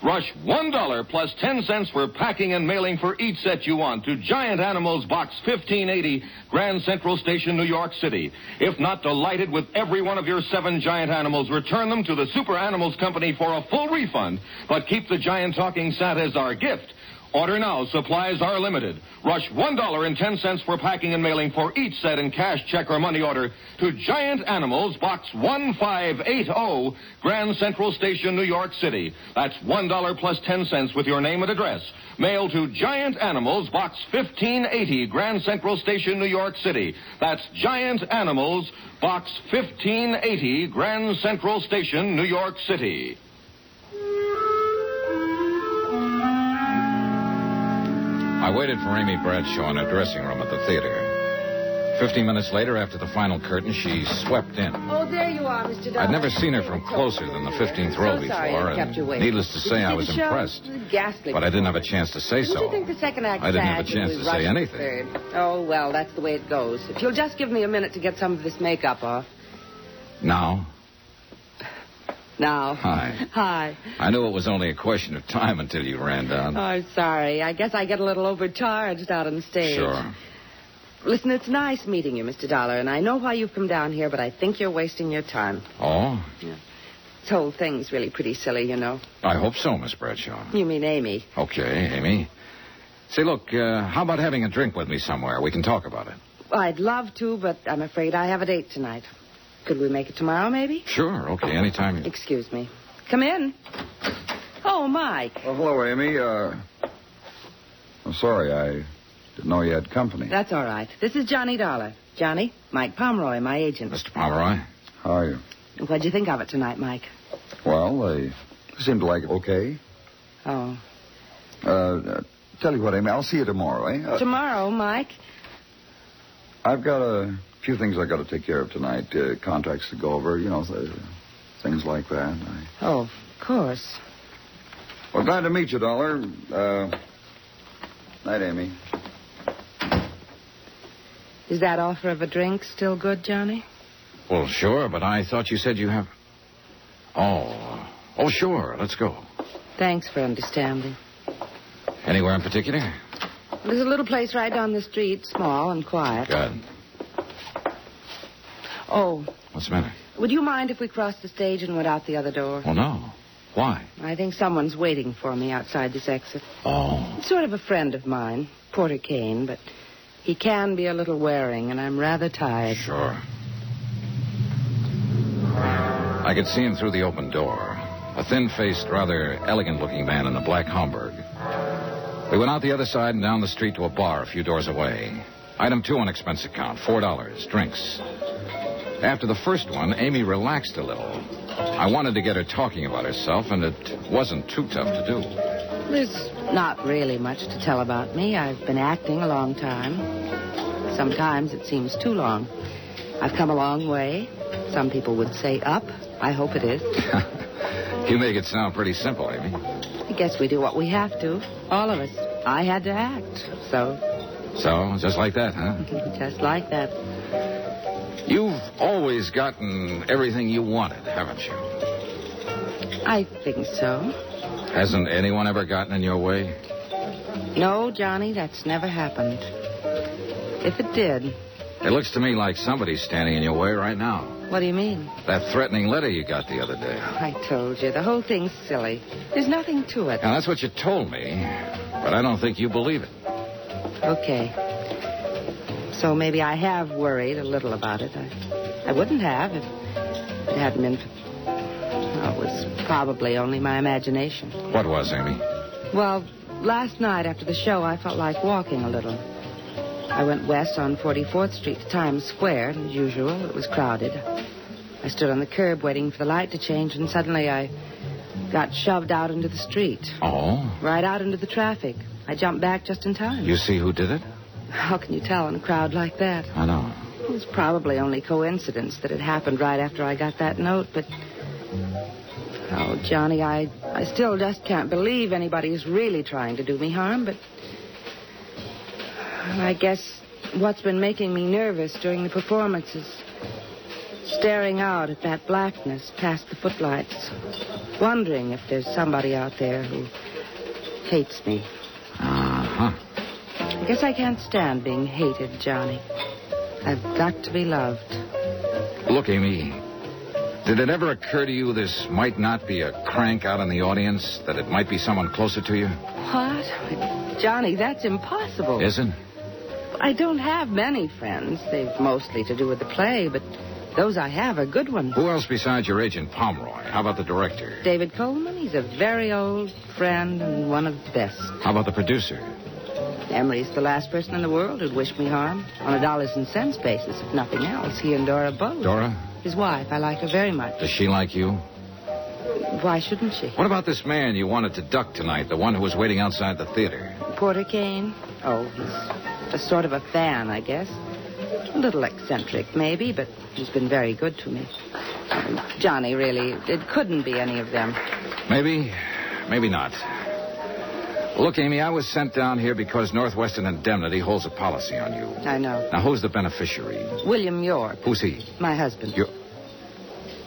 Rush $1 plus 10 cents for packing and mailing for each set you want to Giant Animals Box 1580, Grand Central Station, New York City. If not delighted with every one of your 7 giant animals, return them to the Super Animals Company for a full refund, but keep the giant talking Santa as our gift. Order now. Supplies are limited. Rush $1.10 for packing and mailing for each set in cash, check, or money order to Giant Animals, Box 1580, Grand Central Station, New York City. That's $1 plus 10 cents with your name and address. Mail to Giant Animals, Box 1580, Grand Central Station, New York City. That's Giant Animals, Box 1580, Grand Central Station, New York City. I waited for Amy Bradshaw in her dressing room at the theater. 15 minutes later, after the final curtain, she swept in. Oh, there you are, Mr. Dollar. I'd never seen her from closer than the 15th row So sorry before, I kept you and waiting. needless to Did say, you I see was the show? impressed. It was ghastly. But I didn't have a chance to say Don't so. you think the second act I didn't have a sagged chance and to we say rushed the anything. third? Oh, well, that's the way it goes. If you'll just give me a minute to get some of this makeup off. Now? Now. Hi. Hi. I knew it was only a question of time until you ran down. Oh, I'm sorry. I guess I get a little overcharged out on the stage. Sure. Listen, it's nice meeting you, Mr. Dollar, and I know why you've come down here, but I think you're wasting your time. Oh? Yeah. This whole thing's really pretty silly, you know. I hope so, Miss Bradshaw. You mean Amy. Okay, Amy. Say, look, how about having a drink with me somewhere? We can talk about it. Well, I'd love to, but I'm afraid I have a date tonight. Could we make it tomorrow, maybe? Sure, okay, anytime you... Excuse me. Come in. Oh, Mike. Well, hello, Amy. I'm sorry, I didn't know you had company. That's all right. This is Johnny Dollar. Johnny, Mike Pomeroy, my agent. Mr. Pomeroy? How are you? What'd you think of it tonight, Mike? Well, they seem to like it okay. Oh. Tell you what, Amy, I'll see you tomorrow, eh? Tomorrow, Mike? I've got a few things I got to take care of tonight. Contracts to go over, you know, things like that. Oh, of course. Well, glad to meet you, Dollar. Night, Amy. Is that offer of a drink still good, Johnny? Well, sure, but I thought you said you have... Oh, sure, let's go. Thanks for understanding. Anywhere in particular? There's a little place right down the street, small and quiet. Good. Oh. What's the matter? Would you mind if we crossed the stage and went out the other door? Well, no. Why? I think someone's waiting for me outside this exit. Oh. Sort of a friend of mine, Porter Kane, but he can be a little wearing, and I'm rather tired. Sure. I could see him through the open door. A thin-faced, rather elegant-looking man in a black Homburg. We went out the other side and down the street to a bar a few doors away. Item 2 on expense account, $4, drinks. After the first one, Amy relaxed a little. I wanted to get her talking about herself, and it wasn't too tough to do. There's not really much to tell about me. I've been acting a long time. Sometimes it seems too long. I've come a long way. Some people would say up. I hope it is. You make it sound pretty simple, Amy. I guess we do what we have to. All of us. I had to act. So, just like that, huh? Just like that. You've always gotten everything you wanted, haven't you? I think so. Hasn't anyone ever gotten in your way? No, Johnny, that's never happened. If it did... It looks to me like somebody's standing in your way right now. What do you mean? That threatening letter you got the other day. I told you, the whole thing's silly. There's nothing to it. Now, that's what you told me, but I don't think you believe it. Okay. So maybe I have worried a little about it. I wouldn't have if it hadn't been for... Well, it was probably only my imagination. What was, Amy? Well, last night after the show, I felt like walking a little. I went west on 44th Street to Times Square, and as usual, it was crowded. I stood on the curb waiting for the light to change, and suddenly I got shoved out into the street. Oh? Right out into the traffic. I jumped back just in time. You see who did it? How can you tell in a crowd like that? I know. It was probably only coincidence that it happened right after I got that note, but... Oh, Johnny, I still just can't believe anybody's really trying to do me harm, but... I guess what's been making me nervous during the performance is staring out at that blackness past the footlights, wondering if there's somebody out there who hates me. Uh-huh. I guess I can't stand being hated, Johnny. I've got to be loved. Look, Amy, did it ever occur to you this might not be a crank out in the audience, that it might be someone closer to you? What? Johnny, that's impossible. Isn't? I don't have many friends. They've mostly to do with the play, but those I have are good ones. Who else besides your agent, Pomeroy? How about the director? David Coleman, he's a very old friend and one of the best. How about the producer? Emery's the last person in the world who'd wish me harm. On a dollars and cents basis, if nothing else. He and Dora both. Dora? His wife. I like her very much. Does she like you? Why shouldn't she? What about this man you wanted to duck tonight, the one who was waiting outside the theater? Porter Kane? Oh, he's a sort of a fan, I guess. A little eccentric, maybe, but he's been very good to me. Johnny, really, it couldn't be any of them. Maybe, maybe not. Look, Amy, I was sent down here because Northwestern Indemnity holds a policy on you. I know. Now, who's the beneficiary? William York. Who's he? My husband.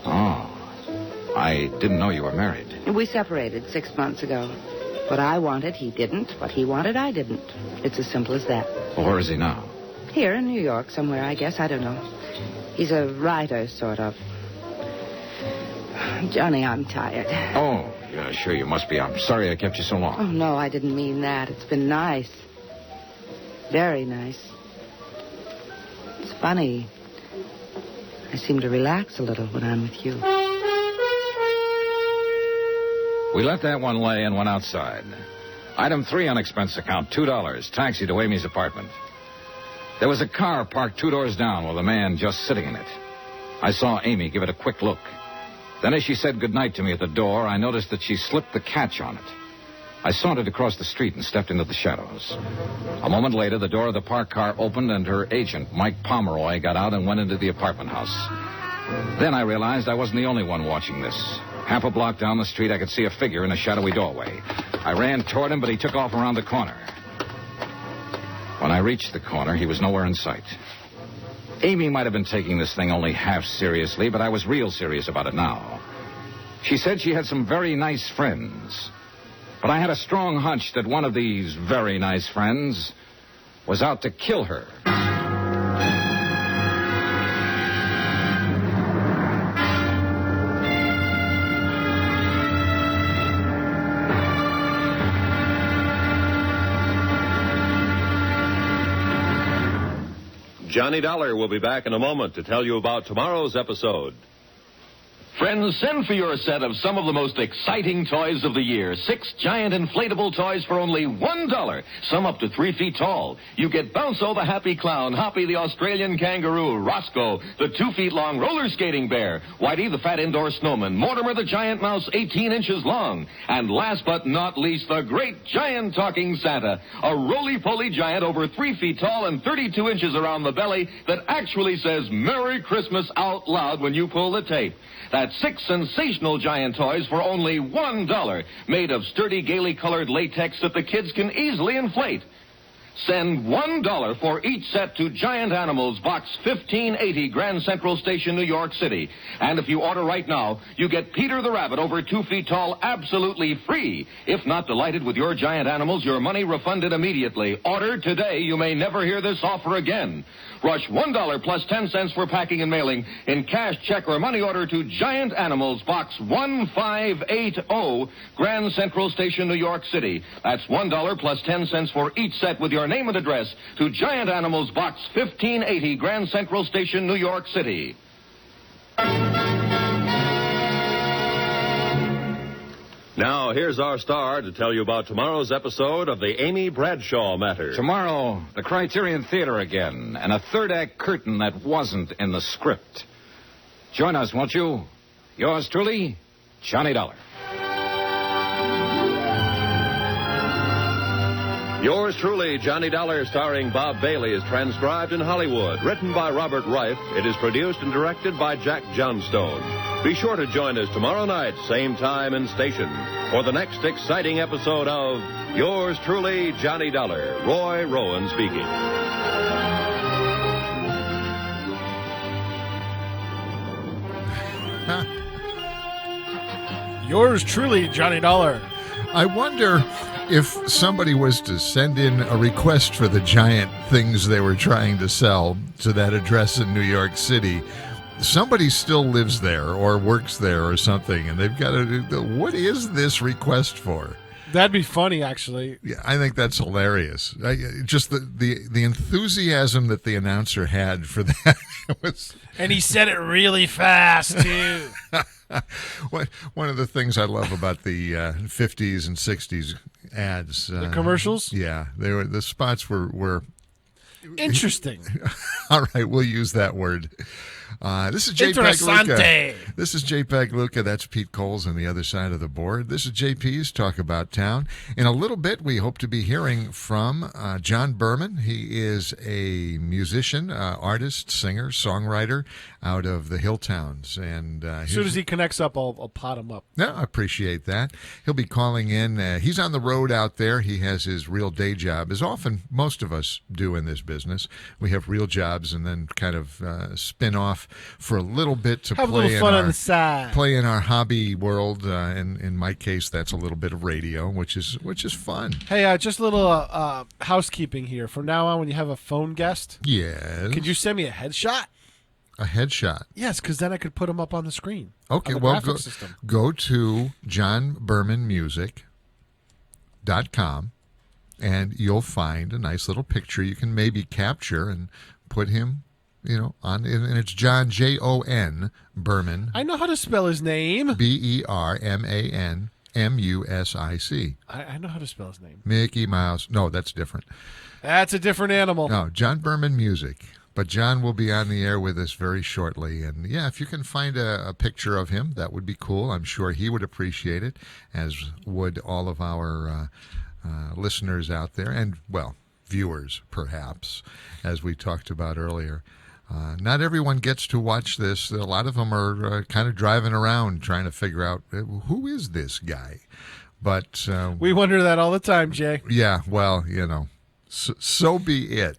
Oh. I didn't know you were married. We separated 6 months ago. What I wanted, he didn't. What he wanted, I didn't. It's as simple as that. Well, where is he now? Here in New York somewhere, I guess. I don't know. He's a writer, sort of. Johnny, I'm tired. Oh, yeah, sure you must be. I'm sorry I kept you so long. Oh, no, I didn't mean that. It's been nice. Very nice. It's funny. I seem to relax a little when I'm with you. We let that one lay and went outside. Item 3 on expense account, $2. Taxi to Amy's apartment. There was a car parked 2 doors down with a man just sitting in it. I saw Amy give it a quick look. Then as she said goodnight to me at the door, I noticed that she slipped the catch on it. I sauntered across the street and stepped into the shadows. A moment later, the door of the parked car opened and her agent, Mike Pomeroy, got out and went into the apartment house. Then I realized I wasn't the only one watching this. Half a block down the street, I could see a figure in a shadowy doorway. I ran toward him, but he took off around the corner. When I reached the corner, he was nowhere in sight. Amy might have been taking this thing only half seriously, but I was real serious about it now. She said she had some very nice friends. But I had a strong hunch that one of these very nice friends was out to kill her. Johnny Dollar will be back in a moment to tell you about tomorrow's episode. Friends, send for your set of some of the most exciting toys of the year. 6 giant inflatable toys for only $1. Some up to 3 feet tall. You get Bounco the Happy Clown, Hoppy the Australian Kangaroo, Roscoe the 2 feet long roller skating bear, Whitey the fat indoor snowman, Mortimer the giant mouse 18 inches long, and last but not least, the great giant talking Santa, a roly-poly giant over 3 feet tall and 32 inches around the belly that actually says Merry Christmas out loud when you pull the tape. That's 6 sensational giant toys for only $1, made of sturdy, gaily colored latex that the kids can easily inflate. Send $1 for each set to Giant Animals, Box 1580, Grand Central Station, New York City. And if you order right now, you get Peter the Rabbit, over 2 feet tall, absolutely free. If not delighted with your Giant Animals, your money refunded immediately. Order today. You may never hear this offer again. Rush $1 plus 10 cents for packing and mailing in cash, check, or money order to Giant Animals, Box 1580, Grand Central Station, New York City. That's $1 plus 10 cents for each set with your name and address to Giant Animals, Box 1580, Grand Central Station, New York City. Now, here's our star to tell you about tomorrow's episode of the Amy Bradshaw Matter. Tomorrow, the Criterion Theater again, and a third-act curtain that wasn't in the script. Join us, won't you? Yours truly, Johnny Dollar. Yours truly, Johnny Dollar, starring Bob Bailey, is transcribed in Hollywood. Written by Robert Reif, it is produced and directed by Jack Johnstone. Be sure to join us tomorrow night, same time and station, for the next exciting episode of Yours truly, Johnny Dollar. Roy Rowan speaking. Yours truly, Johnny Dollar. I wonder if somebody was to send in a request for the giant things they were trying to sell to that address in New York City, somebody still lives there or works there or something, and they've got to, what is this request for? That'd be funny, actually. Yeah, I think that's hilarious. Just the enthusiasm that the announcer had for that was. And he said it really fast too. One of the things I love about the 50s and 60s ads, the commercials. Yeah, the spots were interesting. All right, we'll use that word. This is JPEG Luca. This is JPEG Luca. That's Pete Coles on the other side of the board. This is JP's Talk About Town. In a little bit, we hope to be hearing from Jon Berman. He is a musician, artist, singer, songwriter out of the Hilltowns. And as soon as he connects up, I'll pot him up. Yeah, I appreciate that. He'll be calling in. He's on the road out there. He has his real day job, as often most of us do in this business. We have real jobs and then kind of spin off for a little bit to have a little fun on the side. Play in our hobby world. And in my case, that's a little bit of radio, which is fun. Hey, just a little housekeeping here. From now on, when you have a phone guest, yes, could you send me a headshot? A headshot? Yes, because then I could put them up on the screen. Okay, well, go to JonBermanMusic.com and you'll find a nice little picture you can maybe capture and put him, on, and it's Jon, Jon Berman. I know how to spell his name. BermanMusic. I know how to spell his name. Mickey Mouse. No, that's different. That's a different animal. No, Jon Berman Music. But Jon will be on the air with us very shortly. And, yeah, if you can find a picture of him, that would be cool. I'm sure he would appreciate it, as would all of our listeners out there. And, well, viewers, perhaps, as we talked about earlier. Not everyone gets to watch this. A lot of them are kind of driving around trying to figure out, who is this guy? But we wonder that all the time, Jay. Yeah, well, so be it.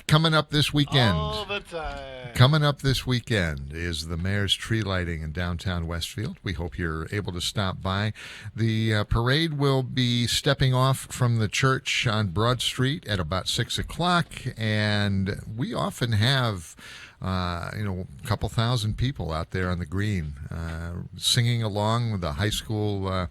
Coming up this weekend. All the time. Coming up this weekend is the Mayor's Tree Lighting in downtown Westfield. We hope you're able to stop by. The parade will be stepping off from the church on Broad Street at about 6 o'clock, and we often have a couple thousand people out there on the green singing along with the high school.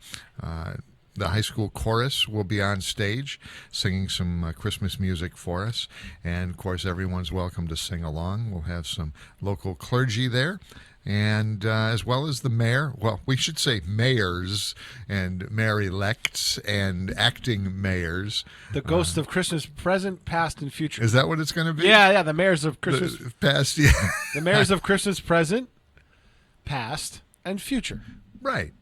The high school chorus will be on stage singing some Christmas music for us. And, of course, everyone's welcome to sing along. We'll have some local clergy there. And as well as the mayor, well, we should say mayors and mayor-elects and acting mayors. The ghost of Christmas present, past, and future. Is that what it's going to be? Yeah, the mayors of Christmas. Past, yeah. The mayors of Christmas present, past, and future. Right.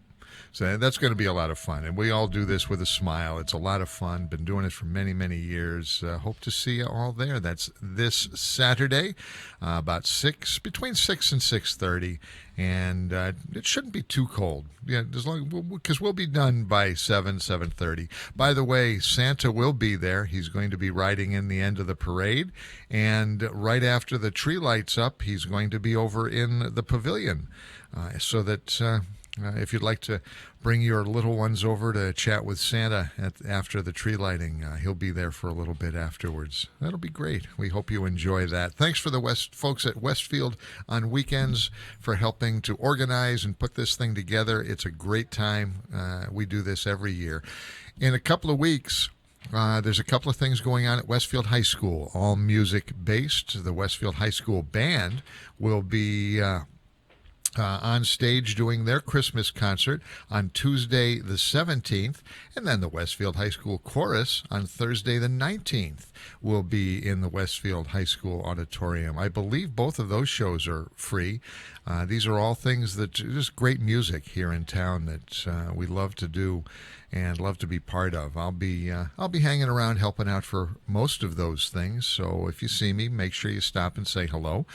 So that's going to be a lot of fun. And we all do this with a smile. It's a lot of fun. Been doing it for many, many years. Hope to see you all there. That's this Saturday, between 6 and 6:30. And it shouldn't be too cold. Yeah, because we'll be done by 7:30. By the way, Santa will be there. He's going to be riding in the end of the parade. And right after the tree lights up, he's going to be over in the pavilion so that... if you'd like to bring your little ones over to chat with Santa after the tree lighting, he'll be there for a little bit afterwards. That'll be great. We hope you enjoy that. Thanks for the folks at Westfield on weekends for helping to organize and put this thing together. It's a great time. We do this every year. In a couple of weeks, there's a couple of things going on at Westfield High School, all music-based. The Westfield High School Band will be... on stage doing their Christmas concert on Tuesday the 17th, and then the Westfield High School Chorus on Thursday the 19th will be in the Westfield High School Auditorium. I believe both of those shows are free. These are all things that just great music here in town that we love to do and love to be part of. I'll be hanging around helping out for most of those things, so if you see me, make sure you stop and say hello.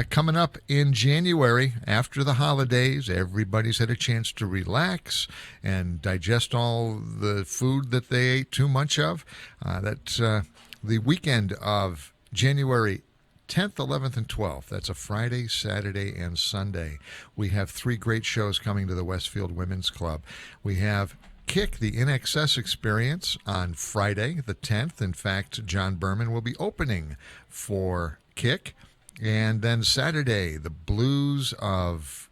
Coming up in January, after the holidays, everybody's had a chance to relax and digest all the food that they ate too much of. That's the weekend of January 10th, 11th, and 12th. That's a Friday, Saturday, and Sunday. We have 3 great shows coming to the Westfield Women's Club. We have Kick, the In Excess Experience, on Friday, the 10th. In fact, Jon Berman will be opening for Kick. And then Saturday, the Blues of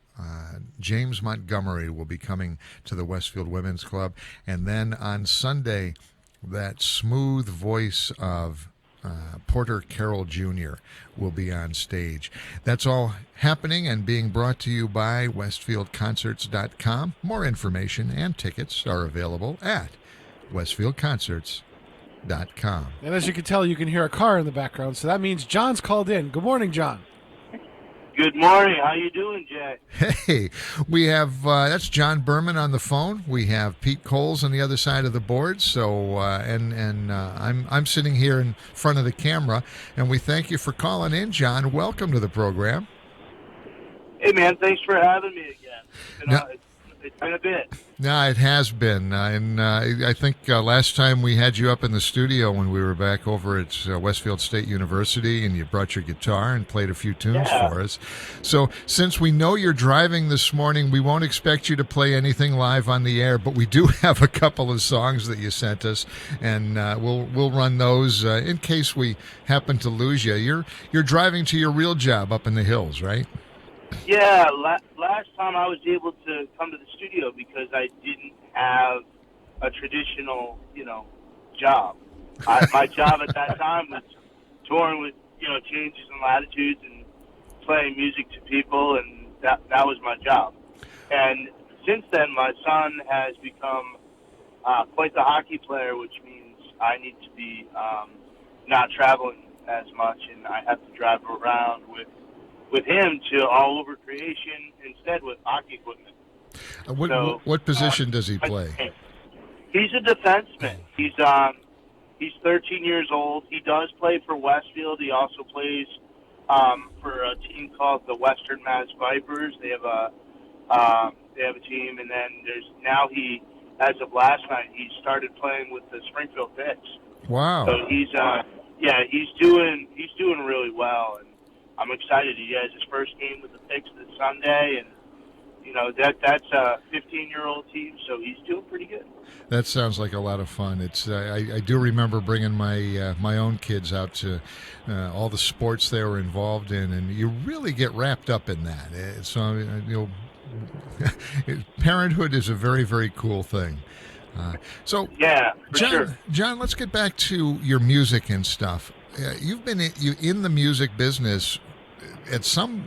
James Montgomery will be coming to the Westfield Women's Club. And then on Sunday, that smooth voice of Porter Carroll Jr. will be on stage. That's all happening and being brought to you by WestfieldConcerts.com. More information and tickets are available at WestfieldConcerts.com. And as you can tell, you can hear a car in the background, so that means John's called in. Good morning, John. Good morning. How you doing, Jay? Hey, we have that's Jon Berman on the phone. We have Pete Coles on the other side of the board. So I'm sitting here in front of the camera, and we thank you for calling in, John. Welcome to the program. Hey, man. Thanks for having me again. It's been a bit. No, it has been. I think last time we had you up in the studio when we were back over at Westfield State University, and you brought your guitar and played a few tunes for us. So since we know you're driving this morning, we won't expect you to play anything live on the air, but we do have a couple of songs that you sent us, and we'll run those in case we happen to lose you. You're driving to your real job up in the hills, right? Yeah, last time I was able to come to the studio because I didn't have a traditional, job. My job at that time was touring with, changes in latitudes and playing music to people, and that was my job. And since then, my son has become quite the hockey player, which means I need to be not traveling as much, and I have to drive around with him to all over creation instead with hockey equipment. What position does he play? He's a defenseman. He's 13 years old. He does play for Westfield. He also plays for a team called the Western Mass Vipers. They have a team, and then as of last night, he started playing with the Springfield Picks. Wow. So he's doing really well, and I'm excited. He has his first game with the Picks this Sunday, and that's a 15-year-old team, so he's doing pretty good. That sounds like a lot of fun. It's I do remember bringing my own kids out to all the sports they were involved in, and you really get wrapped up in that. So parenthood is a very, very cool thing. Yeah, John, let's get back to your music and stuff. You've been in the music business in some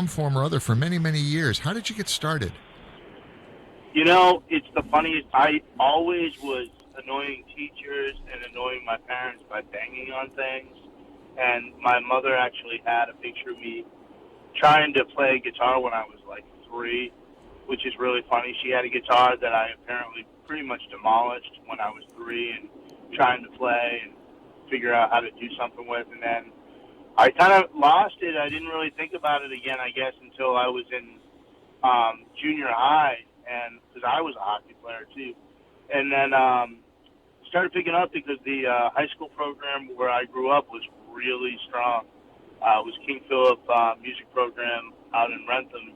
form or other for many, many years. How did you get started? It's the funniest. I always was annoying teachers and annoying my parents by banging on things. And my mother actually had a picture of me trying to play guitar when I was like 3, which is really funny. She had a guitar that I apparently pretty much demolished when I was 3 and trying to play and figure out how to do something with, and then I kind of lost it. I didn't really think about it again, I guess, until I was in junior high, and because I was a hockey player too, and then started picking up because the high school program where I grew up was really strong. It was King Philip music program out in Rentham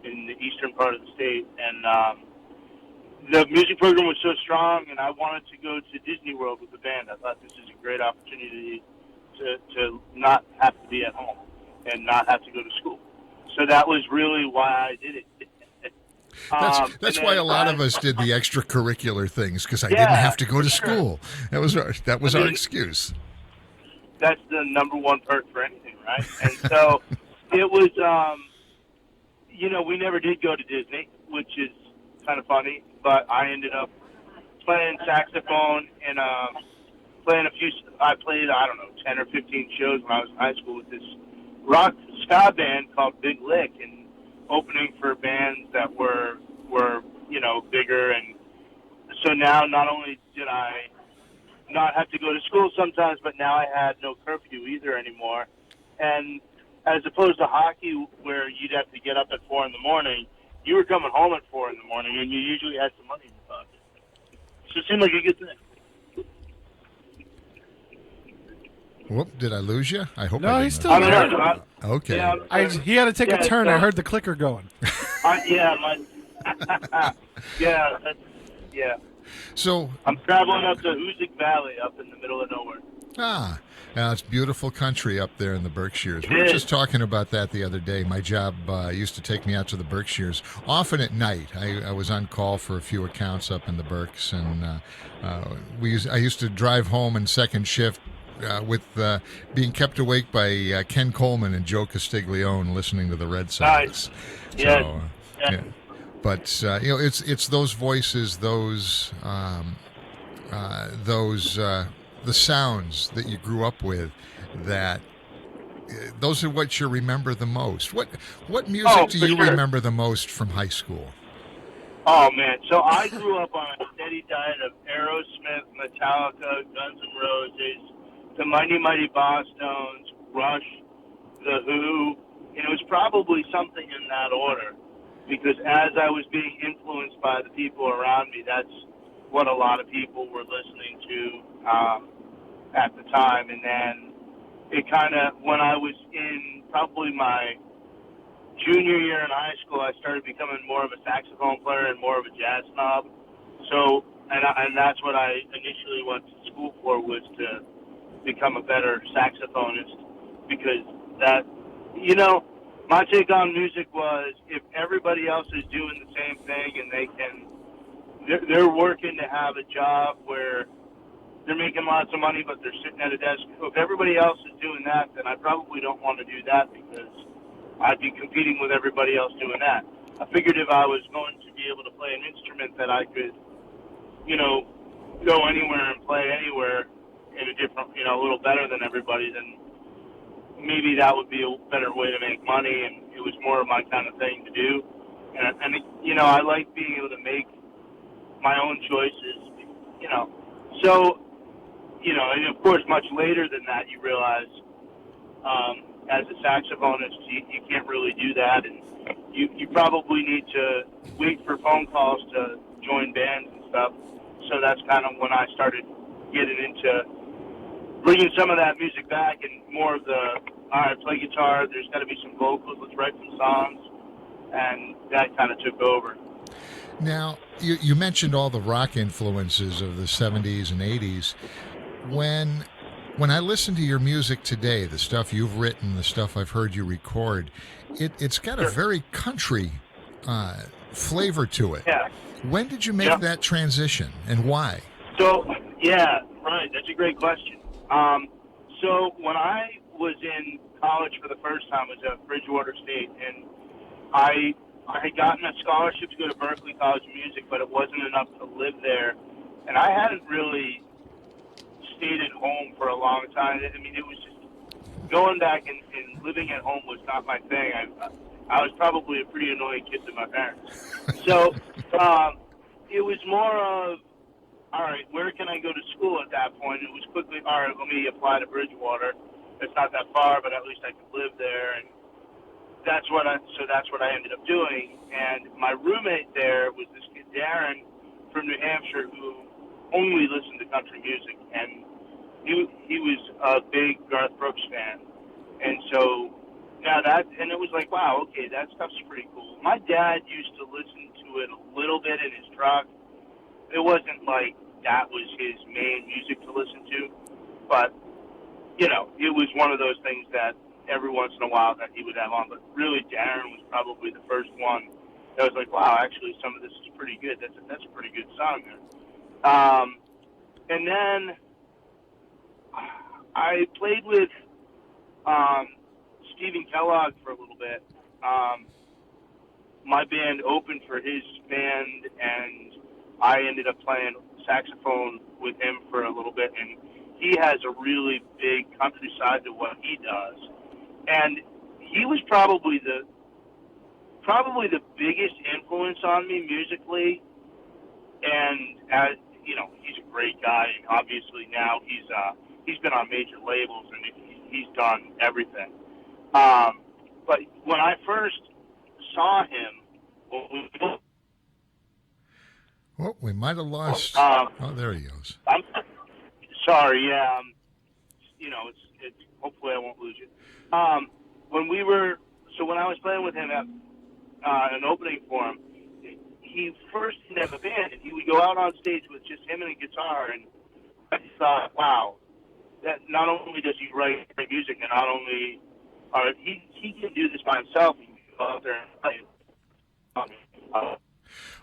in the eastern part of the state, and the music program was so strong, and I wanted to go to Disney World with the band. I thought this is a great opportunity to not have to be at home and not have to go to school. So that was really why I did it. That's why a lot of us did the extracurricular things, because I didn't have to go to school. That was our excuse. That's the number one perk for anything, right? And so it was, we never did go to Disney, which is kind of funny, but I ended up playing saxophone and playing I played, 10 or 15 shows when I was in high school with this rock ska band called Big Lick, and opening for bands that were bigger. And so now not only did I not have to go to school sometimes, but now I had no curfew either anymore. And as opposed to hockey, where you'd have to get up at 4 in the morning, you were coming home at 4 in the morning, and you usually had some money in your pocket. So it seemed like a good thing. Whoop, did I lose you? I hope No, I didn't. he's still there. Okay. Yeah, he had to take a turn. I heard the clicker going. Yeah. So I'm traveling up to Hoosick Valley up in the middle of nowhere. Ah, it's beautiful country up there in the Berkshires. We were just talking about that the other day. My job used to take me out to the Berkshires, often at night. I was on call for a few accounts up in the Berks, and I used to drive home in second shift with being kept awake by Ken Coleman and Joe Castiglione listening to the Red Sox. Nice. Yes. So, yeah. But it's those voices, those the sounds that you grew up with, that those are what you remember the most. What music do you remember the most from high school? Oh, man. So I grew up on a steady diet of Aerosmith, Metallica, Guns N' Roses, the Mighty Mighty Bosstones, Rush, The Who, and it was probably something in that order, because as I was being influenced by the people around me, that's what a lot of people were listening to at the time. And then it kind of, when I was in probably my junior year in high school, I started becoming more of a saxophone player and more of a jazz snob. So, and that's what I initially went to school for, was to become a better saxophonist, because that, my take on music was, if everybody else is doing the same thing and they're working to have a job where they're making lots of money, but they're sitting at a desk. If everybody else is doing that, then I probably don't want to do that, because I'd be competing with everybody else doing that. I figured if I was going to be able to play an instrument that I could, go anywhere and play anywhere in a different, a little better than everybody, then maybe that would be a better way to make money, and it was more of my kind of thing to do. And I like being able to make my own choices, So, and of course, much later than that, you realize, as a saxophonist, you can't really do that, and you probably need to wait for phone calls to join bands and stuff. So that's kind of when I started getting into bringing some of that music back, and more of the, all right, play guitar, there's got to be some vocals, let's write some songs, and that kind of took over. Now, you mentioned all the rock influences of the 70s and 80s. When I listen to your music today, the stuff you've written, the stuff I've heard you record, it's got a very country flavor to it. Yeah. When did you make that transition, and why? So, yeah, right, that's a great question. So when I was in college for the first time, I was at Bridgewater State, and I had gotten a scholarship to go to Berklee College of Music, but it wasn't enough to live there. And I hadn't really stayed at home for a long time. I mean, it was just going back and living at home was not my thing. I was probably a pretty annoying kid to my parents. So it was more of, all right, where can I go to school at that point? It was quickly, all right, let me apply to Bridgewater. It's not that far, but at least I could live there. And that's what I ended up doing. And my roommate there was this kid, Darren, from New Hampshire, who only listened to country music. And he was a big Garth Brooks fan. And so and it was like, wow, okay, that stuff's pretty cool. My dad used to listen to it a little bit in his truck. It wasn't like that was his main music to listen to, but, it was one of those things that every once in a while that he would have on. But really, Darren was probably the first one that was like, wow, actually, some of this is pretty good. That's a pretty good song there. And then I played with Stephen Kellogg for a little bit. My band opened for his band, and I ended up playing saxophone with him for a little bit, and he has a really big country side to what he does. And he was probably the biggest influence on me musically. And as he's a great guy. And obviously now he's been on major labels, and he's done everything. But when I first saw him, we might have lost. There he goes. I'm sorry. Yeah. It's hopefully I won't lose you. When I was playing with him at an opening for him, he first didn't have a band, and he would go out on stage with just him and a guitar, and I thought, wow, that not only does he write great music, and not only he can do this by himself. He can go out there and play.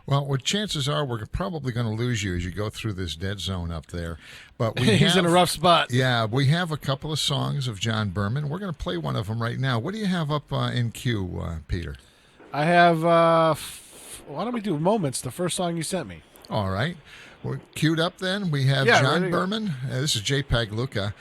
Well, chances are we're probably going to lose you as you go through this dead zone up there. But He's in a rough spot. Yeah, we have a couple of songs of Jon Berman. We're going to play one of them right now. What do you have up in queue, Peter? I have, why don't we do Moments, the first song you sent me? All right. We're queued up then. We have Jon Berman. This is JPEG Luca.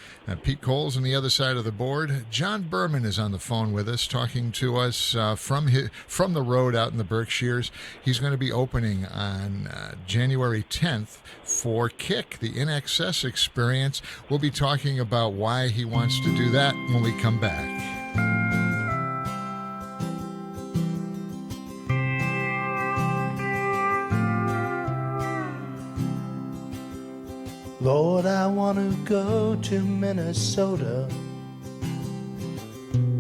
Pete Cole's on the other side of the board. Jon Berman is on the phone with us, talking to us from the road out in the Berkshires. He's going to be opening on January 10th for Kick, the In Excess experience. We'll be talking about why he wants to do that when we come back. Lord, I want to go to Minnesota,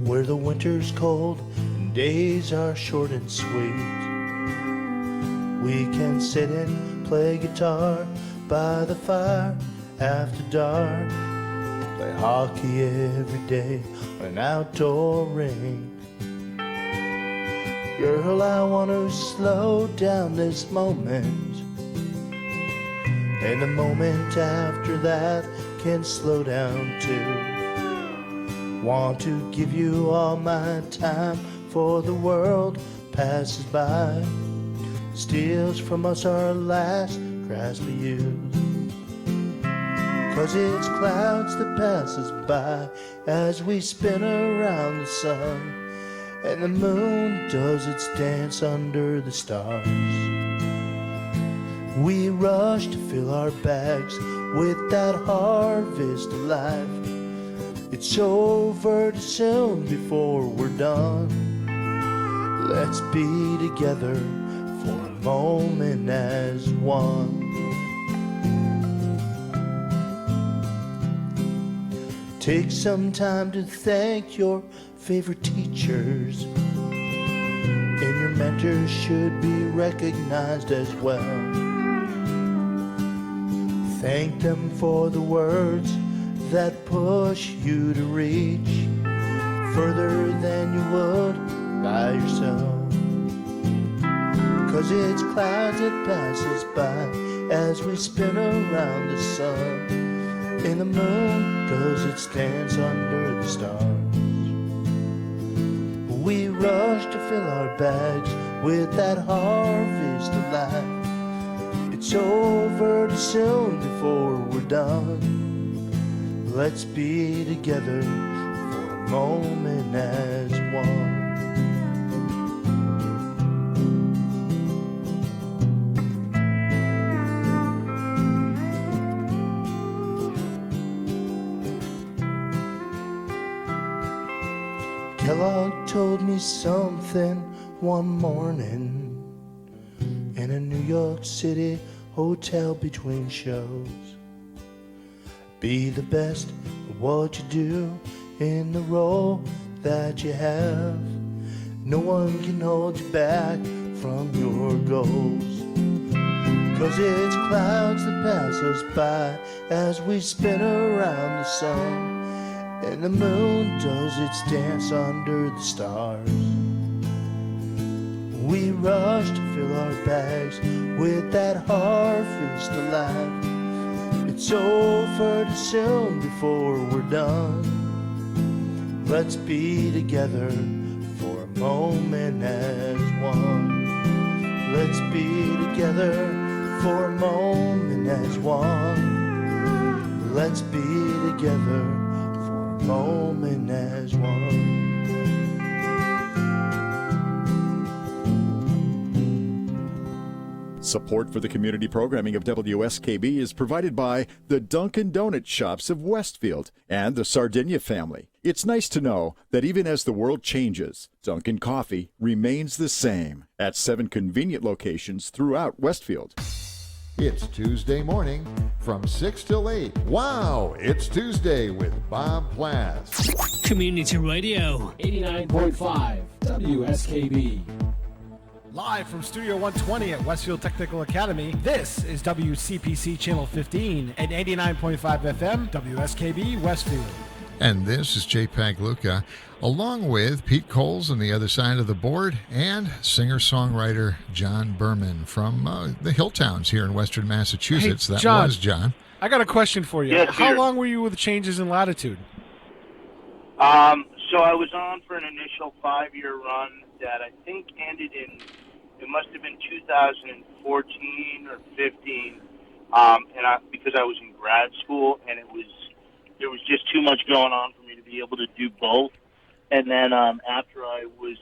where the winter's cold and days are short and sweet. We can sit and play guitar by the fire after dark, play hockey every day on an outdoor rink. Girl, I want to slow down this moment, and the moment after that can slow down too. Want to give you all my time, for the world passes by, steals from us our last grasp of youth. 'Cause it's clouds that pass us by as we spin around the sun, and the moon does its dance under the stars. We rush to fill our bags with that harvest of life. It's over too soon before we're done. Let's be together for a moment as one. Take some time to thank your favorite teachers, and your mentors should be recognized as well. Thank them for the words that push you to reach further than you would by yourself. 'Cause it's clouds that pass us by as we spin around the sun, and the moon does its dance under the stars. We rush to fill our bags with that harvest of life. It's over too soon before we're done. Let's be together for a moment as one. Kellogg told me something one morning in a New York City hotel between shows. Be the best at what you do in the role that you have. No one can hold you back from your goals. 'Cause it's clouds that pass us by as we spin around the sun, and the moon does its dance under the stars. We rush to fill our bags with that harvest of life. It's over too soon before we're done. Let's be together for a moment as one. Let's be together for a moment as one. Let's be together for a moment as one. Support for the community programming of WSKB is provided by the Dunkin' Donut Shops of Westfield and the Sardinia family. It's nice to know that even as the world changes, Dunkin' Coffee remains the same at 7 convenient locations throughout Westfield. It's Tuesday morning from 6 till 8. Wow, it's Tuesday with Bob Plass. Community Radio 89.5 WSKB. Live from Studio 120 at Westfield Technical Academy, this is WCPC Channel 15 and 89.5 FM, WSKB Westfield. And this is J-Pac Luca, along with Pete Coles on the other side of the board and singer-songwriter Jon Berman from the Hilltowns here in western Massachusetts. Hey, that John, was John. I got a question for you. Yes, How sir. long were you with Changes in Latitude? So I was on for an initial 5-year run that I think ended in, it must have been 2014 or 15, because I was in grad school, and there was just too much going on for me to be able to do both. And then after I was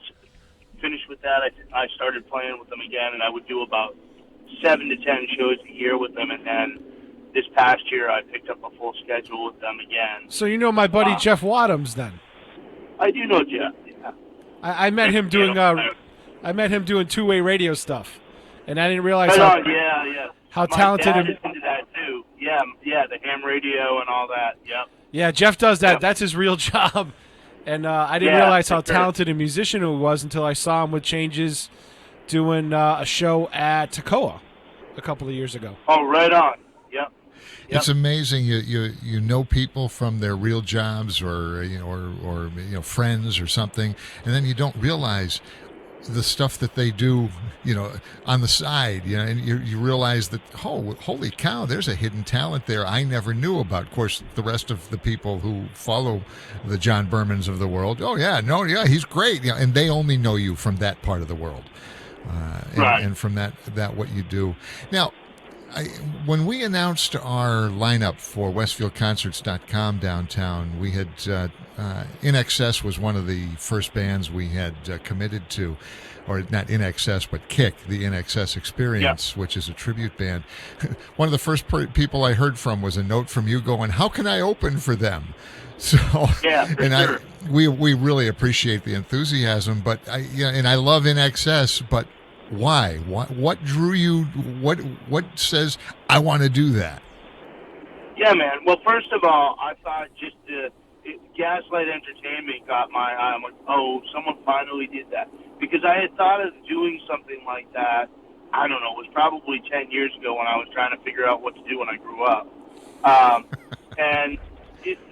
finished with that, I started playing with them again, and I would do about 7 to 10 shows a year with them, and then this past year I picked up a full schedule with them again. So you know my buddy Jeff Wadhams then? I do know Jeff. Yeah. I met him doing two-way radio stuff, and I didn't realize Right how, on, yeah. how My talented dad him. is into that too. Yeah, the ham radio and all that. Yep. Yeah, Jeff does that. Yep. That's his real job. And I didn't Yeah, realize how for sure. talented a musician he was until I saw him with Changes doing a show at Toccoa a couple of years ago. Oh, right on. Yep. It's amazing. You know people from their real jobs or friends or something, and then you don't realize the stuff that they do, on the side, and you realize that, holy cow, there's a hidden talent there I never knew about. Of course, the rest of the people who follow the Jon Bermans of the world, he's great, and they only know you from that part of the world, and from that what you do. Now, when we announced our lineup for WestfieldConcerts.com downtown, we had In Excess was one of the first bands we had committed to, or not In Excess, but Kick, the In Excess Experience, which is a tribute band. One of the first people I heard from was a note from you going, "How can I open for them?" So, and we really appreciate the enthusiasm, but I love In Excess, but why? What drew you? What says I want to do that? Yeah, man. Well, first of all, I thought just Gaslight Entertainment got my eye. I'm like, oh, someone finally did that. Because I had thought of doing something like that, I don't know, it was probably 10 years ago when I was trying to figure out what to do when I grew up. And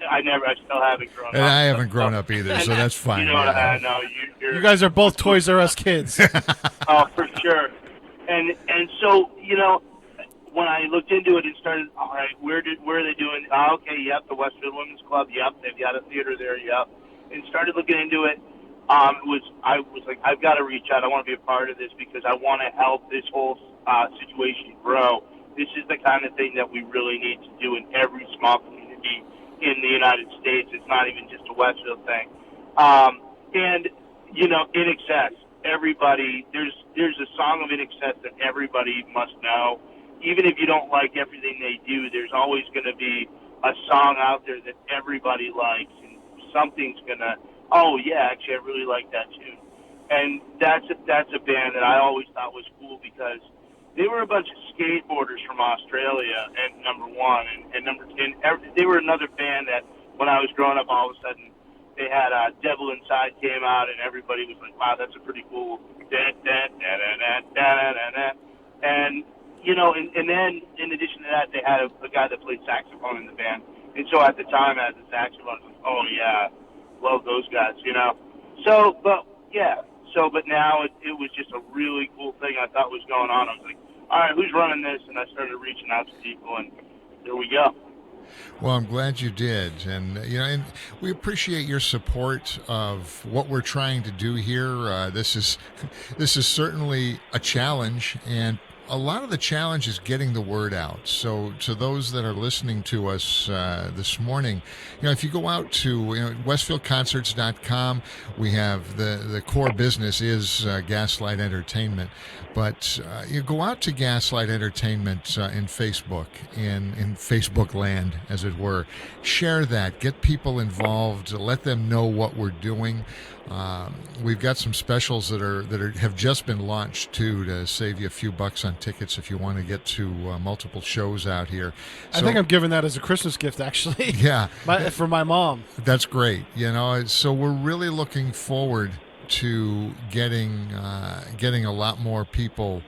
I still haven't grown up. And I haven't grown up either, so that's fine. You know what I know. You guys are both Toys R Us kids. Oh, for sure. And so, when I looked into it and started, all right, where are they doing? Oh, okay, yep, the Westfield Women's Club, yep, they've got a theater there, yep. And started looking into it. I was like, I've got to reach out. I want to be a part of this because I want to help this whole situation grow. This is the kind of thing that we really need to do in every small community in the United States. It's not even just a Westfield thing. And, In Excess, everybody, there's a song of In Excess that everybody must know. Even if you don't like everything they do, there's always going to be a song out there that everybody likes, and something's going to, oh, yeah, actually, I really like that tune. And that's a band that I always thought was cool because they were a bunch of skateboarders from Australia, and number one, and they were another band that when I was growing up, all of a sudden they had Devil Inside came out, and everybody was like, wow, that's a pretty cool and and then in addition to that, they had a guy that played saxophone in the band, and so at the time as a saxophone, I was like, oh yeah, love those guys, but now it was just a really cool thing I thought was going on. I was like, all right, who's running this? And I started reaching out to people, and there we go. Well, I'm glad you did, and and we appreciate your support of what we're trying to do here. This is certainly a challenge, and a lot of the challenge is getting the word out. So to those that are listening to us this morning, if you go out to WestfieldConcerts.com, we have the core business is Gaslight Entertainment. But you go out to Gaslight Entertainment in Facebook, in Facebook land, as it were. Share that. Get people involved. Let them know what we're doing. We've got some specials that have just been launched too to save you a few bucks on tickets if you want to get to multiple shows out here. I think I'm giving that as a Christmas gift, actually. Yeah, for my mom. That's great. So we're really looking forward to getting a lot more people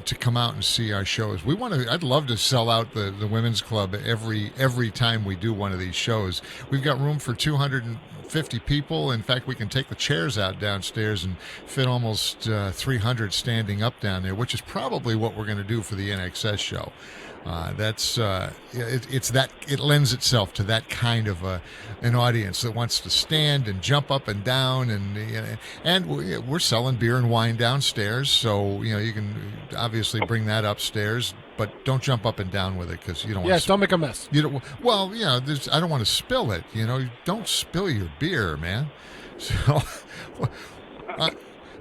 to come out and see our shows. I'd love to sell out the women's club every time we do one of these shows. We've got room for 250 people. In fact, we can take the chairs out downstairs and fit almost 300 standing up down there, which is probably what we're going to do for the NXS show. It lends itself to that kind of an audience that wants to stand and jump up and down, and we're selling beer and wine downstairs, so you can obviously bring that upstairs, but don't jump up and down with it because you don't. Yes, don't make a mess. I don't want to spill it. Don't spill your beer, man. So.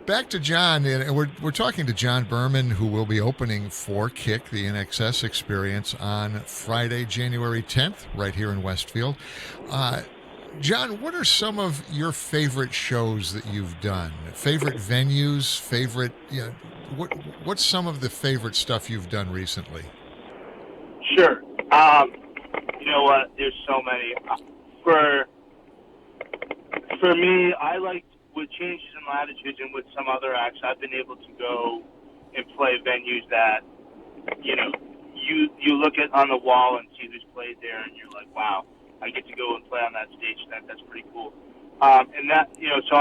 Back to Jon, and we're talking to Jon Berman, who will be opening for Kick, the NXS experience, on Friday, January 10th, right here in Westfield. Jon, what are some of your favorite shows that you've done? Favorite venues? What's some of the favorite stuff you've done recently? Sure. You know what? There's so many. For me, I like, with Changes in Latitudes and with some other acts, I've been able to go and play venues that, you look at on the wall and see who's played there, and you're like, wow, I get to go and play on that stage. That's pretty cool. And that, so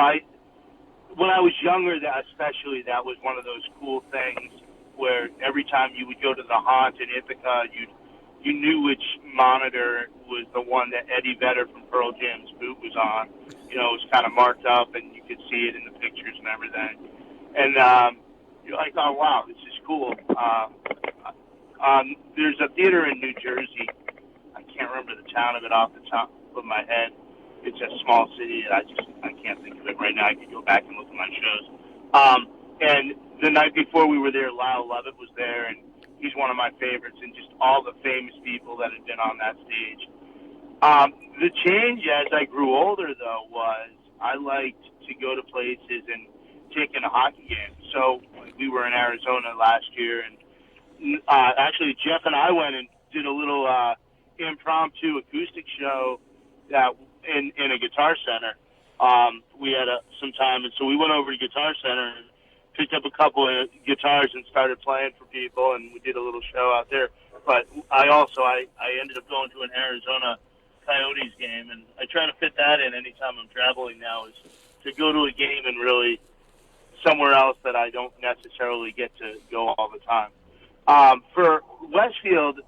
when I was younger, that was one of those cool things where every time you would go to the Haunt in Ithaca, you knew which monitor was the one that Eddie Vedder from Pearl Jam's boot was on. It was kind of marked up, and you could see it in the pictures and everything. And you're like, oh, wow, this is cool. There's a theater in New Jersey. I can't remember the town of it off the top of my head. It's a small city, and I can't think of it right now. I could go back and look at my shows. And the night before we were there, Lyle Lovett was there, and he's one of my favorites, and just all the famous people that had been on that stage. The change as I grew older, though, was I liked to go to places and take in a hockey game. So we were in Arizona last year, and actually Jeff and I went and did a little impromptu acoustic show that in a Guitar Center. We had some time, and so we went over to Guitar Center and picked up a couple of guitars and started playing for people, and we did a little show out there. But I ended up going to an Arizona Coyotes game, and I try to fit that in anytime I'm traveling now, is to go to a game and really somewhere else that I don't necessarily get to go all the time. For Westfield,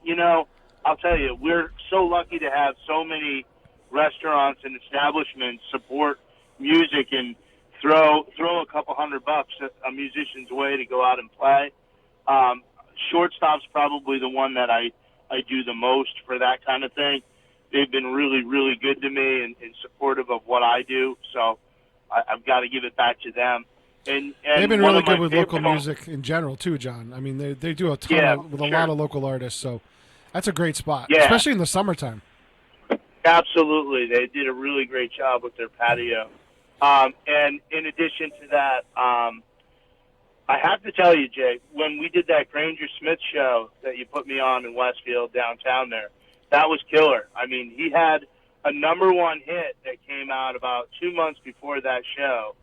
I'll tell you, we're so lucky to have so many restaurants and establishments support music and throw a couple $100 a musician's way to go out and play. Shortstop's probably the one that I do the most for that kind of thing. They've been really, really good to me and supportive of what I do, so I've got to give it back to them. And they've been really good with local music in general too, Jon. I mean, they do a ton with a lot of local artists, so that's a great spot, especially in the summertime. Absolutely, they did a really great job with their patio. And in addition to that, I have to tell you, Jay, when we did that Granger Smith show that you put me on in Westfield downtown there, that was killer. I mean, he had a #1 hit that came out about 2 months before that show.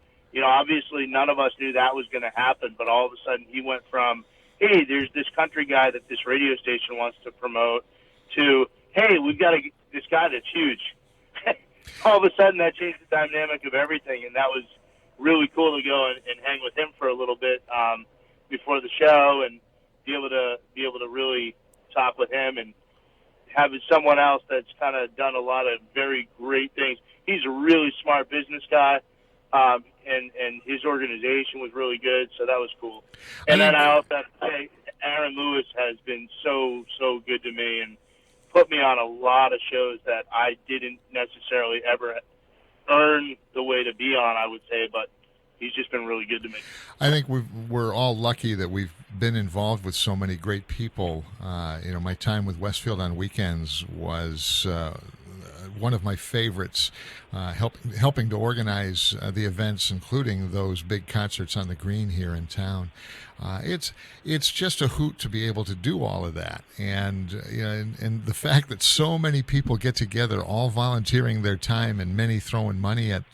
Obviously none of us knew that was going to happen, but all of a sudden he went from, hey, there's this country guy that this radio station wants to promote, to, hey, we've got this guy that's huge. All of a sudden that changed the dynamic of everything, and that was really cool to go and hang with him for a little bit before the show, and be able to really talk with him, and having someone else that's kind of done a lot of very great things. He's a really smart business guy, and his organization was really good, so that was cool. And then I also have to say, Aaron Lewis has been so good to me and put me on a lot of shows that I didn't necessarily ever earn the way to be on, I would say, but he's just been really good to me. I think we're all lucky that we've been involved with so many great people. My time with Westfield on weekends was one of my favorites, helping to organize the events, including those big concerts on the green here in town. It's just a hoot to be able to do all of that, and and the fact that so many people get together, all volunteering their time, and many throwing money at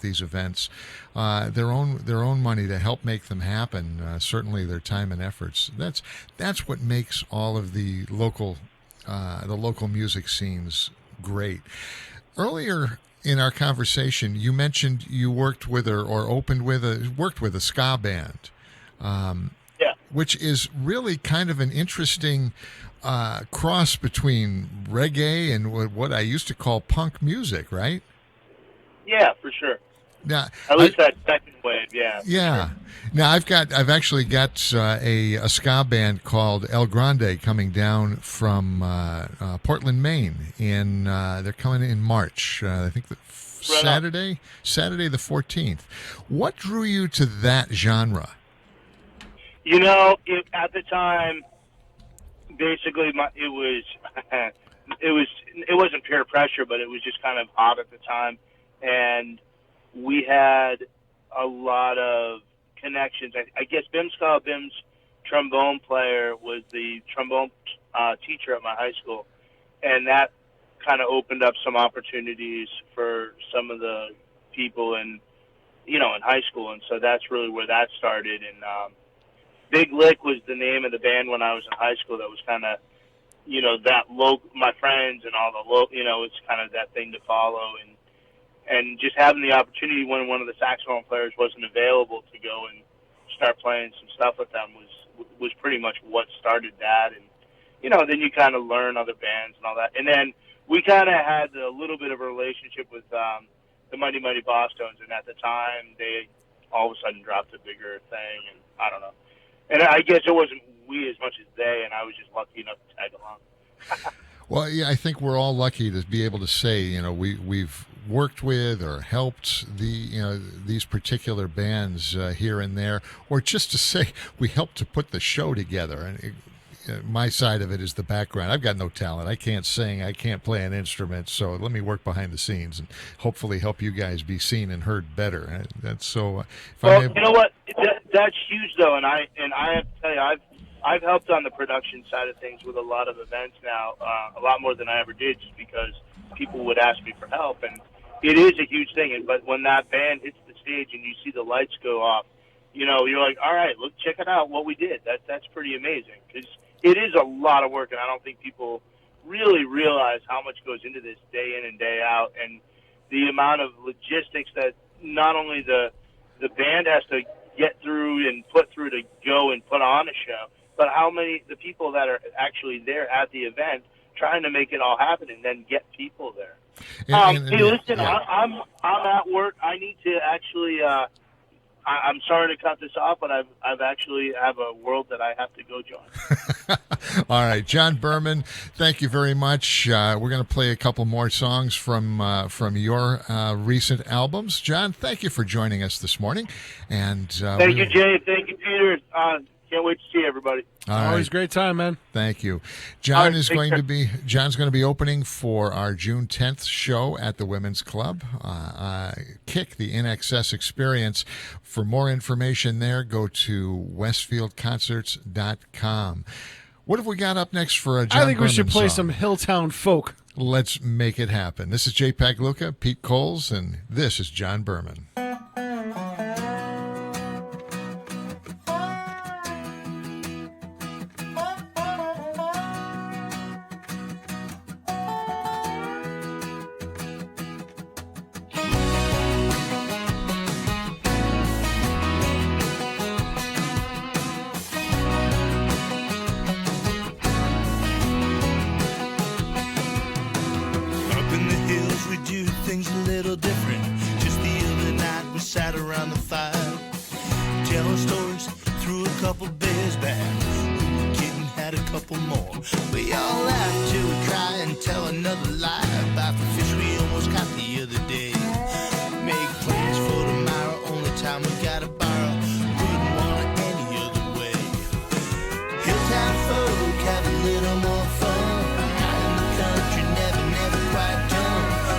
these events, their own money to help make them happen. Certainly, their time and efforts. That's what makes all of the local music scenes great. Earlier in our conversation, you mentioned you worked with or worked with a ska band. Which is really kind of an interesting cross between reggae and what I used to call punk music, right? Yeah, for sure. Now, at least that second wave, yeah. Yeah. Sure. Now I've actually got a ska band called El Grande coming down from Portland, Maine, they're coming in March. I think Saturday the 14th. What drew you to that genre? At the time, basically, it wasn't peer pressure, but it was just kind of hot at the time, and we had a lot of connections. I guess Bim's trombone player was the trombone teacher at my high school, and that kind of opened up some opportunities for some of the people in high school, and so that's really where that started. And Big Lick was the name of the band when I was in high school. That was kind of, that my friends and all the it's kind of that thing to follow, and just having the opportunity when one of the saxophone players wasn't available to go and start playing some stuff with them was pretty much what started that. And then you kind of learn other bands and all that. And then we kind of had a little bit of a relationship with the Mighty Mighty Bosstones, and at the time they all of a sudden dropped a bigger thing, and I don't know. And I guess it wasn't we as much as they, and I was just lucky enough to tag along. Well, yeah, I think we're all lucky to be able to say, we've worked with or helped these particular bands here and there, or just to say we helped to put the show together. And my side of it is the background. I've got no talent. I can't sing. I can't play an instrument. So let me work behind the scenes and hopefully help you guys be seen and heard better. That's so. You know what? That's huge, though, and I have to tell you, I've helped on the production side of things with a lot of events now, a lot more than I ever did, just because people would ask me for help, and it is a huge thing. But when that band hits the stage and you see the lights go off, you're like, all right, look, check it out, what we did. That's pretty amazing, because it is a lot of work, and I don't think people really realize how much goes into this day in and day out, and the amount of logistics that not only the band has to get through and put through to go and put on a show, but the people that are actually there at the event trying to make it all happen and then get people there. Hey, listen, yeah. I'm at work. I need to actually. I'm sorry to cut this off, but I've actually have a world that I have to go join. All right, Jon Berman, thank you very much. We're going to play a couple more songs from your recent albums. Jon, thank you for joining us this morning. And thank you, Jay. Thank you, Peter. Can't wait to see everybody. Always great time, man. Thank you. John's going to be opening for our June 10th show at the Women's Club. Kick the In Excess Experience. For more information there, go to westfieldconcerts.com. What have we got up next for a Jon I think Berman we should play song? some Hilltown folk. Let's make it happen. This is Jay Pagluca, Pete Coles, and this is Jon Berman. Have a little more fun. Out in the country, never quite done.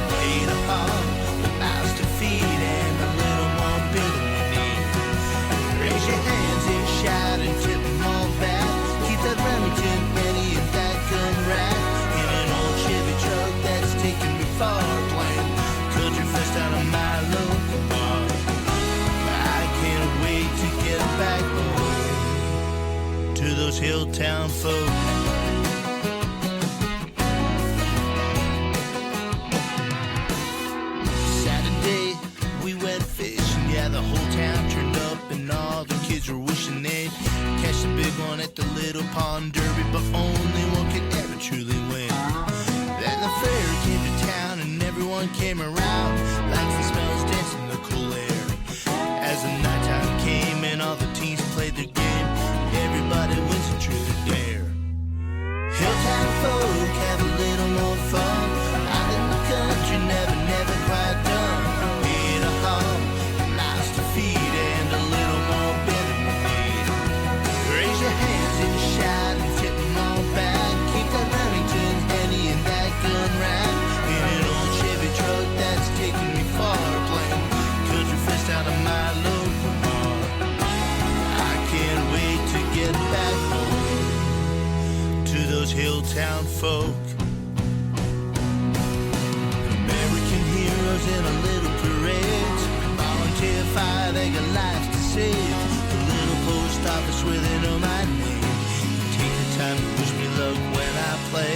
Hilltown folk. Saturday, we went fishing. Yeah, the whole town turned up and all the kids were wishing they'd catch the big one at the Little Pond Derby, but only one could ever truly win. Then the fair came to town and everyone came around. Lights and smells dancing in the cool air. As the nighttime came and all the teens played their game, everybody wins and truly dare. Hilltown folk have a little more fun. Out in the country, never quite done. Hit a home, nice to feed, and a little more beer than we need. Raise your hands and shout and tip them all back. Keep that Remington handy and that gun rack. In an old Chevy truck that's taking me far, playing country fest out of my local bar. I can't wait to get back home to those Hilltown folk. American heroes in a little parade. Volunteer fire, they got lives to save. The little post office where they know my name. Take the time to wish me luck when I play.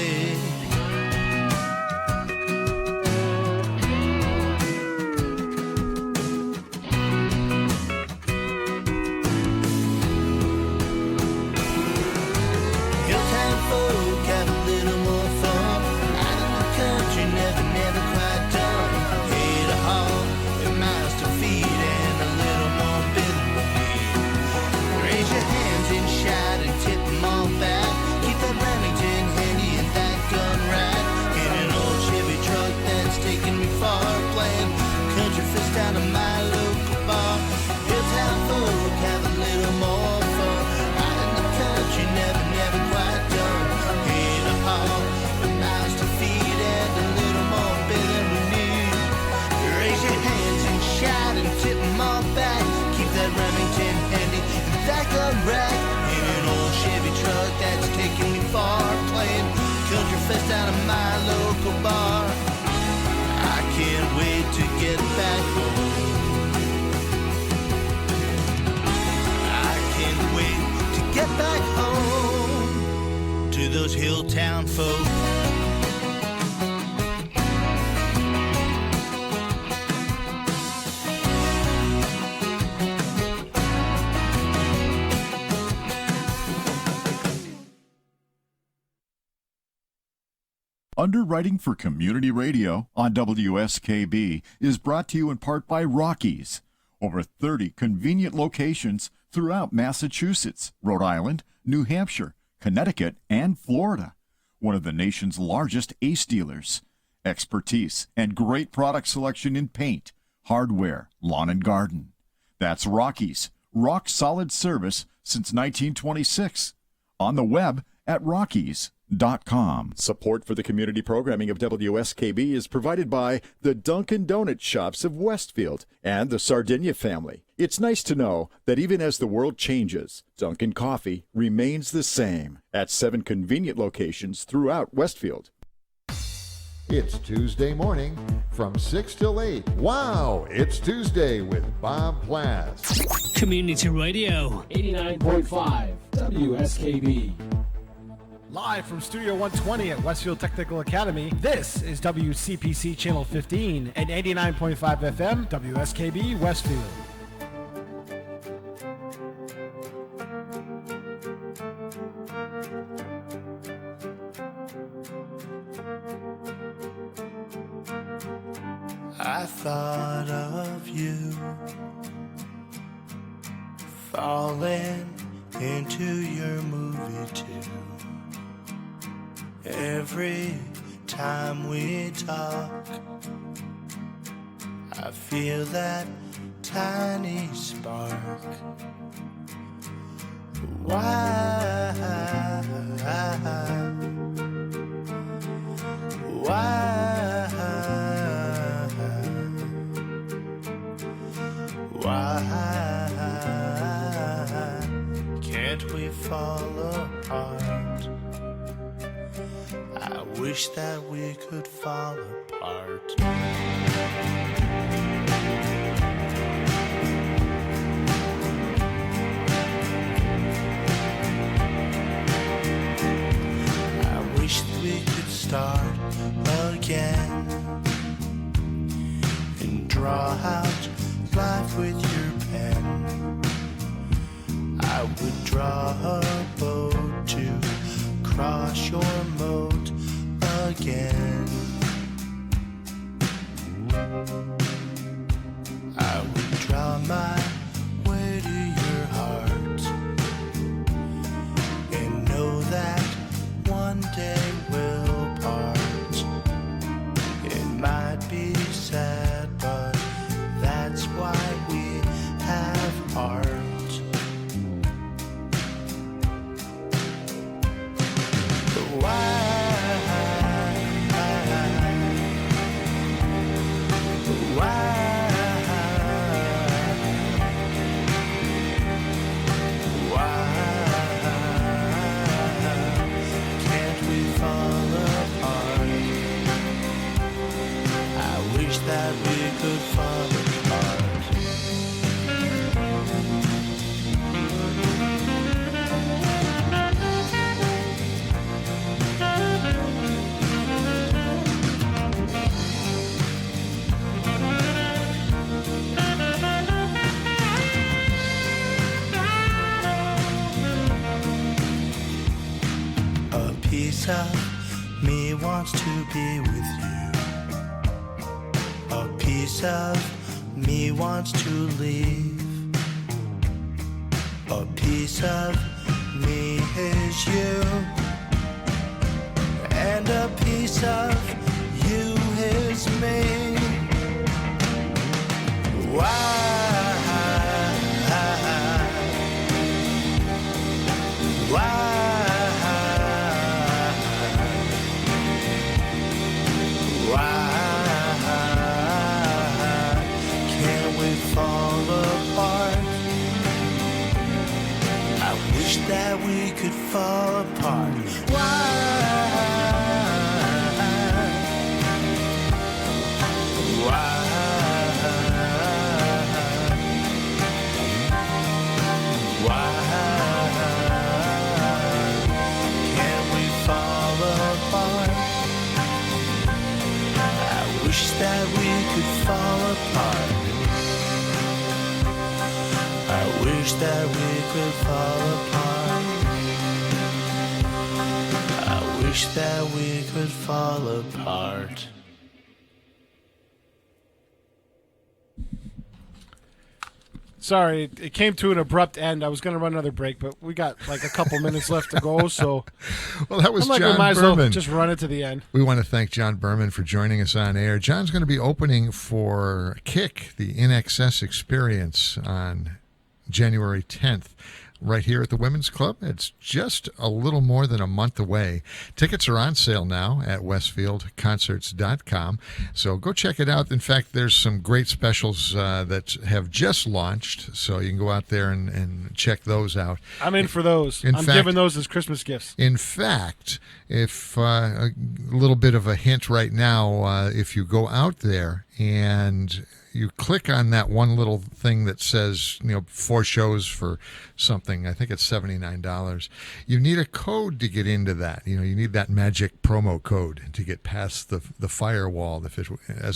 Hilltown folk have a little more fun. Out in the country, never quite done. Hit a haul and miles to feed, and a little more beer than we need. Raise your hands and shout and tip them all back. Keep that Remington handy and that gun rack. In an old Chevy truck that's taking me far, playing country fest out of my local bar. Hilltown folk have a little more fun. Out in the country, never quite done. Hit a haul with miles to feed, and a little more beer than we need. Raise your hands and shout and tip them all back. Keep that Remington handy and that gun rack. In an old Chevy truck that's taking me far, playing country fest out of my local bar. I can't wait to get back home. I can't wait to get back home to those Hilltown folk. Underwriting for Community Radio on WSKB is brought to you in part by Rockies. Over 30 convenient locations throughout Massachusetts, Rhode Island, New Hampshire, Connecticut, and Florida. One of the nation's largest ACE dealers. Expertise and great product selection in paint, hardware, lawn and garden. That's Rockies. Rock solid service since 1926. On the web at Rockies.com. Support for the community programming of WSKB is provided by the Dunkin' Donut Shops of Westfield and the Sardinia family. It's nice to know that even as the world changes, Dunkin' Coffee remains the same at 7 convenient locations throughout Westfield. It's Tuesday morning from 6 till 8. Wow, it's Tuesday with Bob Plass. Community Radio 89.5 WSKB. Live from Studio 120 at Westfield Technical Academy, this is WCPC Channel 15 and 89.5 FM, WSKB Westfield. I thought of you falling into your movie too. Every time we talk, I feel that tiny spark. Why? Can't we fall apart? I wish that we could fall apart. start again and draw out life with your pen. I would draw a boat to cross your moat again. I would draw my way to your heart and know that one day we'll part. It might be sad, but that's why we have art. That we could fall apart. A piece of me wants to be with you. A piece of me wants to leave. A piece of me is you, and a piece of you is me. Why? That we could fall apart. Why? Can't we fall apart? I wish that we could fall apart. I wish that we could fall apart. I wish that we could fall apart. Sorry, it came to an abrupt end. I was going to run another break, but we got like a couple minutes left to go. So, well, that was I'm like, Jon we might as well Berman. just run it to the end. We want to thank Jon Berman for joining us on air. John's going to be opening for Kick, the In Excess Experience, on January 10th. Right here at the Women's Club. It's just a little more than a month away. Tickets are on sale now at westfieldconcerts.com, so go check it out. In fact, there's some great specials that have just launched, so you can go out there and check those out. I'm in for those. I'm giving those as Christmas gifts. In fact, if a little bit of a hint right now, if you go out there and you click on that one little thing that says, 4 shows for something. I think it's $79. You need a code to get into that. You need that magic promo code to get past the firewall, as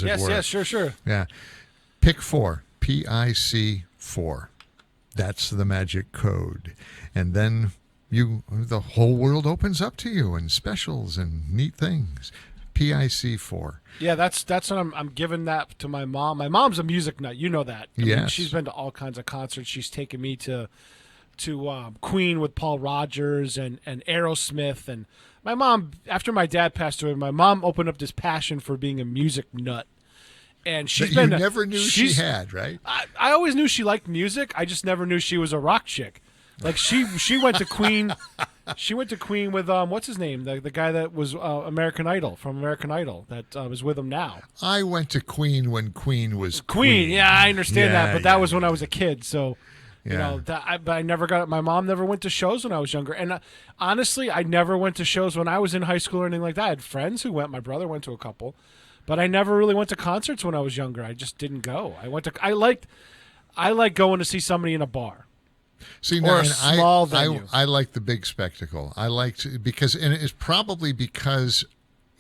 it were. Yes, sure. Yeah. Pick 4, PIC4. That's the magic code. And then the whole world opens up to you and specials and neat things. PIC4. Yeah, that's what I'm giving that to my mom. My mom's a music nut. You know that. I mean, she's been to all kinds of concerts. She's taken me to Queen with Paul Rogers and Aerosmith. And my mom, after my dad passed away, my mom opened up this passion for being a music nut. And she's you never knew she had, right? I always knew she liked music. I just never knew she was a rock chick. Like she went to Queen. She went to Queen with what's his name? The guy that was American Idol that was with him now. I went to Queen when Queen was Queen. Yeah, I understand that, but that was when I was a kid. So but I never got. My mom never went to shows when I was younger, and honestly, I never went to shows when I was in high school or anything like that. I had friends who went. My brother went to a couple, but I never really went to concerts when I was younger. I just didn't go. I like going to see somebody in a bar. See, or a small venue. I like the big spectacle. I liked because, and it's probably because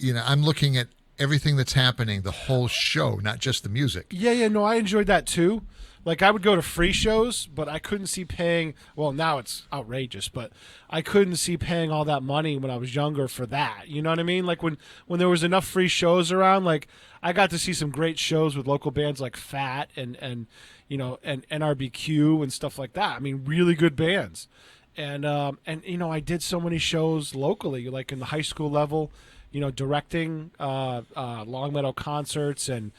I'm looking at everything that's happening, the whole show, not just the music. Yeah, no, I enjoyed that too. Like, I would go to free shows, but I couldn't see paying, well, now it's outrageous, but I couldn't see paying all that money when I was younger for that. You know what I mean? Like, when there was enough free shows around, like, I got to see some great shows with local bands like Fat and NRBQ and stuff like that. I mean, really good bands. And I did so many shows locally, like in the high school level, directing Long Meadow concerts and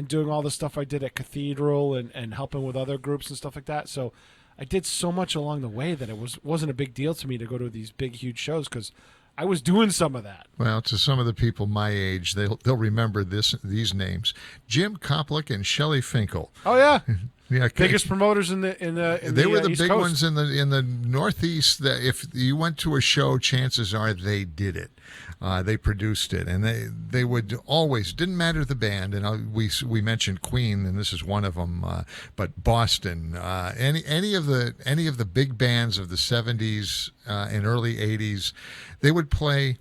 doing all the stuff I did at Cathedral and helping with other groups and stuff like that. So I did so much along the way that it wasn't a big deal to me to go to these big, huge shows because I was doing some of that. Well, to some of the people my age, they'll remember these names: Jim Koplik and Shelley Finkel. Oh yeah. Yeah, biggest promoters in the they were the East big Coast. ones in the Northeast. That if you went to a show, chances are they did it. They produced it, and they would always, didn't matter the band. And we mentioned Queen, and this is one of them. But Boston, any of the big bands of the 70s and early 80s, they would play.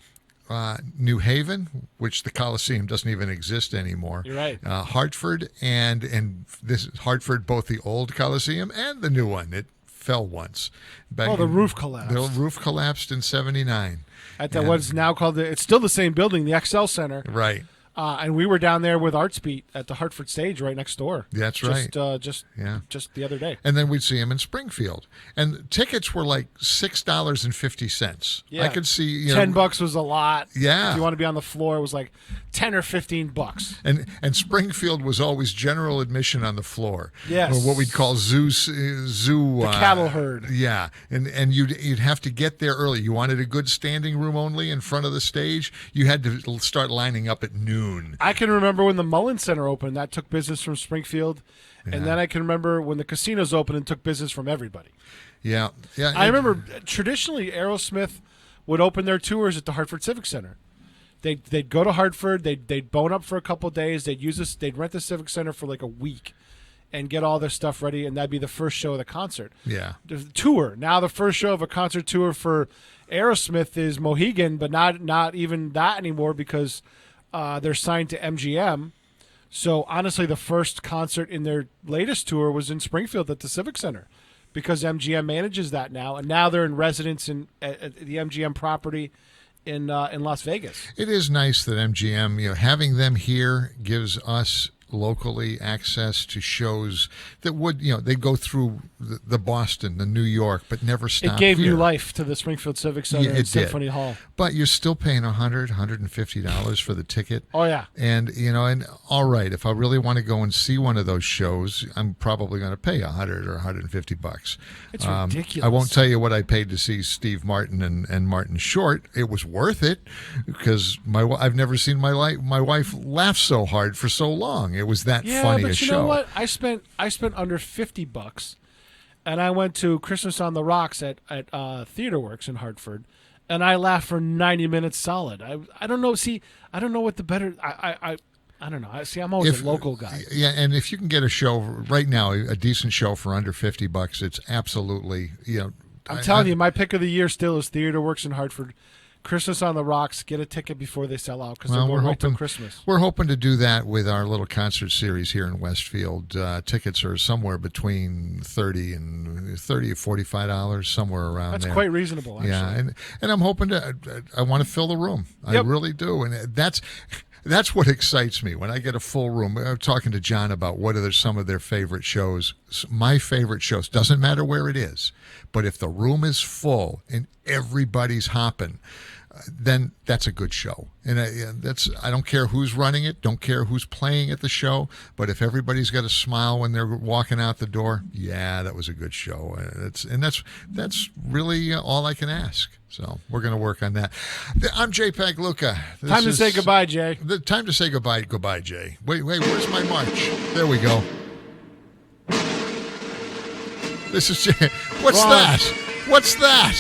New Haven, which the Coliseum doesn't even exist anymore. You're right. Hartford and this is Hartford, both the old Coliseum and the new one. It fell once. The roof collapsed. The roof collapsed in '79. At what's now called it's still the same building, the XL Center. Right. And we were down there with Artsbeat at the Hartford stage right next door. That's right. Just the other day. And then we'd see him in Springfield. And tickets were like $6.50. Yeah. I could see $10 was a lot. Yeah. If you want to be on the floor, it was like $10 or $15. And Springfield was always general admission on the floor. Yes. Or what we'd call zoo the cattle herd. Yeah. And you'd have to get there early. You wanted a good standing room only in front of the stage. You had to start lining up at noon. I can remember when the Mullen Center opened, that took business from Springfield. Yeah. And then I can remember when the casinos opened and took business from everybody. Yeah. I remember traditionally Aerosmith would open their tours at the Hartford Civic Center. They'd go to Hartford, they'd bone up for a couple of days, they'd rent the Civic Center for like a week and get all their stuff ready, and that'd be the first show of the concert. Yeah. The tour. Now the first show of a concert tour for Aerosmith is Mohegan, but not even that anymore because they're signed to MGM. So honestly, the first concert in their latest tour was in Springfield at the Civic Center because MGM manages that now, and now they're in residence at the MGM property in Las Vegas. It is nice that MGM, having them here gives us locally access to shows that would, they go through the Boston, the New York, but never stop. It gave here. new life to the Springfield Civic Center and Symphony Hall. But you're still paying $150 for the ticket. Oh yeah. And and all right, if I really want to go and see one of those shows, I'm probably going to pay $100 or $150. It's ridiculous. I won't tell you what I paid to see Steve Martin and Martin Short. It was worth it because I've never seen my wife laugh so hard for so long. It was that funny a show. Yeah, but you know what? I spent under $50, and I went to Christmas on the Rocks at Theater Works in Hartford, and I laughed for 90 minutes solid. I don't know. See, I don't know what the better. I don't know. See, I'm always a local guy. Yeah, and if you can get a show right now, a decent show for under $50, it's absolutely I'm telling you, my pick of the year still is Theater Works in Hartford. Christmas on the Rocks. Get a ticket before they sell out because they're going right till Christmas. We're hoping to do that with our little concert series here in Westfield. Tickets are somewhere between $30 and $45, somewhere around there. That's quite reasonable, actually. Yeah, and I'm hoping I want to fill the room. I really do, and that's what excites me when I get a full room. I'm talking to John about what are some of their favorite shows. My favorite shows, doesn't matter where it is, but if the room is full and everybody's hopping, then that's a good show. And I don't care who's running it, don't care who's playing at the show, but if everybody's got a smile when they're walking out the door, yeah, that was a good show. That's really all I can ask. So we're going to work on that. I'm Jay Pagluca. Time to say goodbye, Jay. Time to say goodbye. Goodbye, Jay. Wait, where's my march? There we go. This is Jay. What's that? What's that?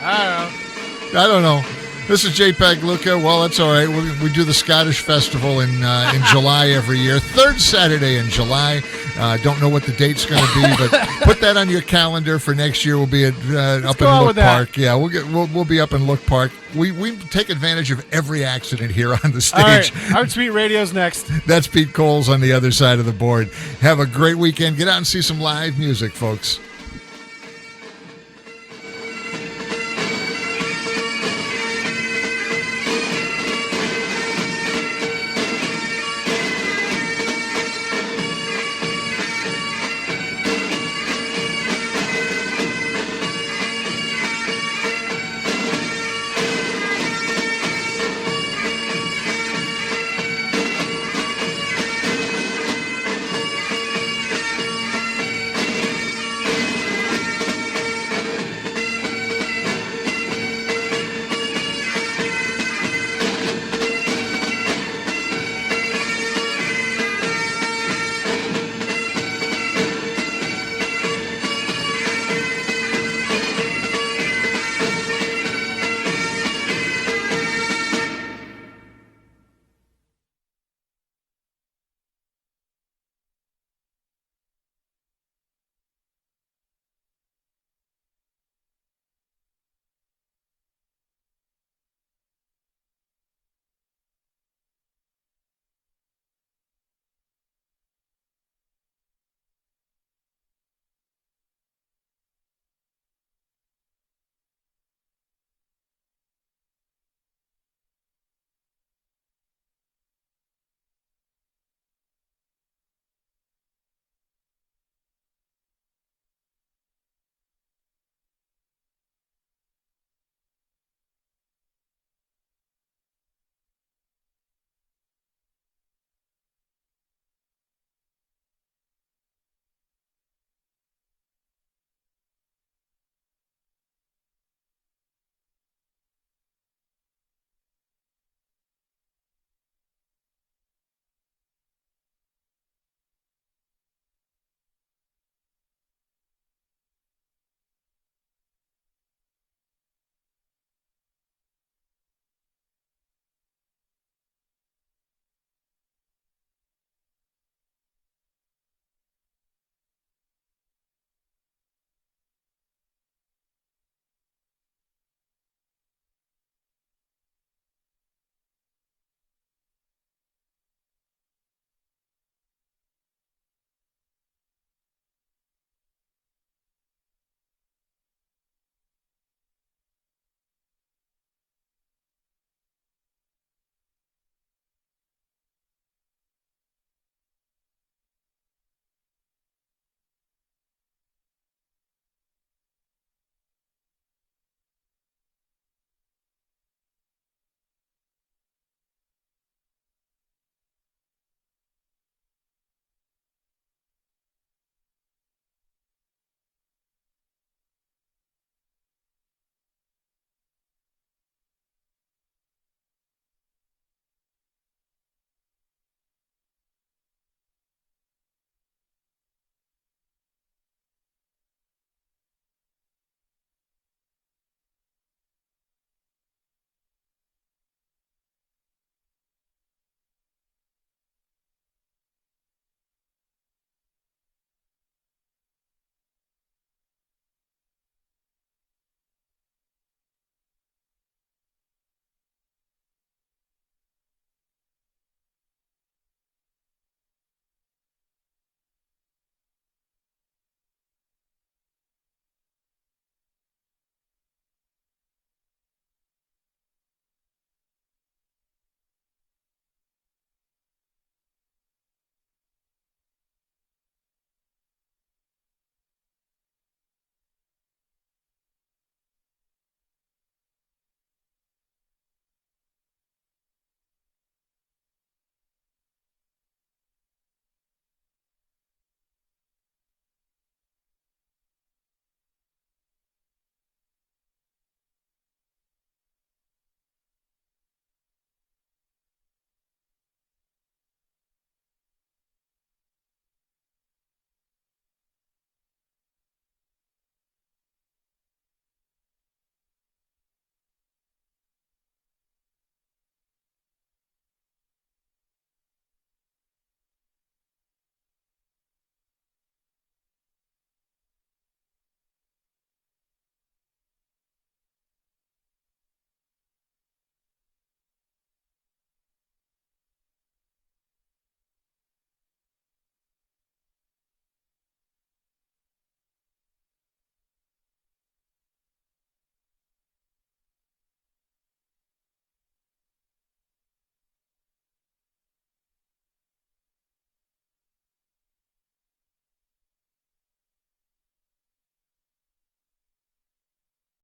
I don't know. This is Jay Pagluca. Well, that's all right. We do the Scottish Festival in July every year. Third Saturday in July. Don't know what the date's going to be, but put that on your calendar for next year. We'll be at, up in Look Park. Yeah, we'll be up in Look Park. We take advantage of every accident here on the stage. All right, Hard Sweet Radio's next. That's Pete Coles on the other side of the board. Have a great weekend. Get out and see some live music, folks.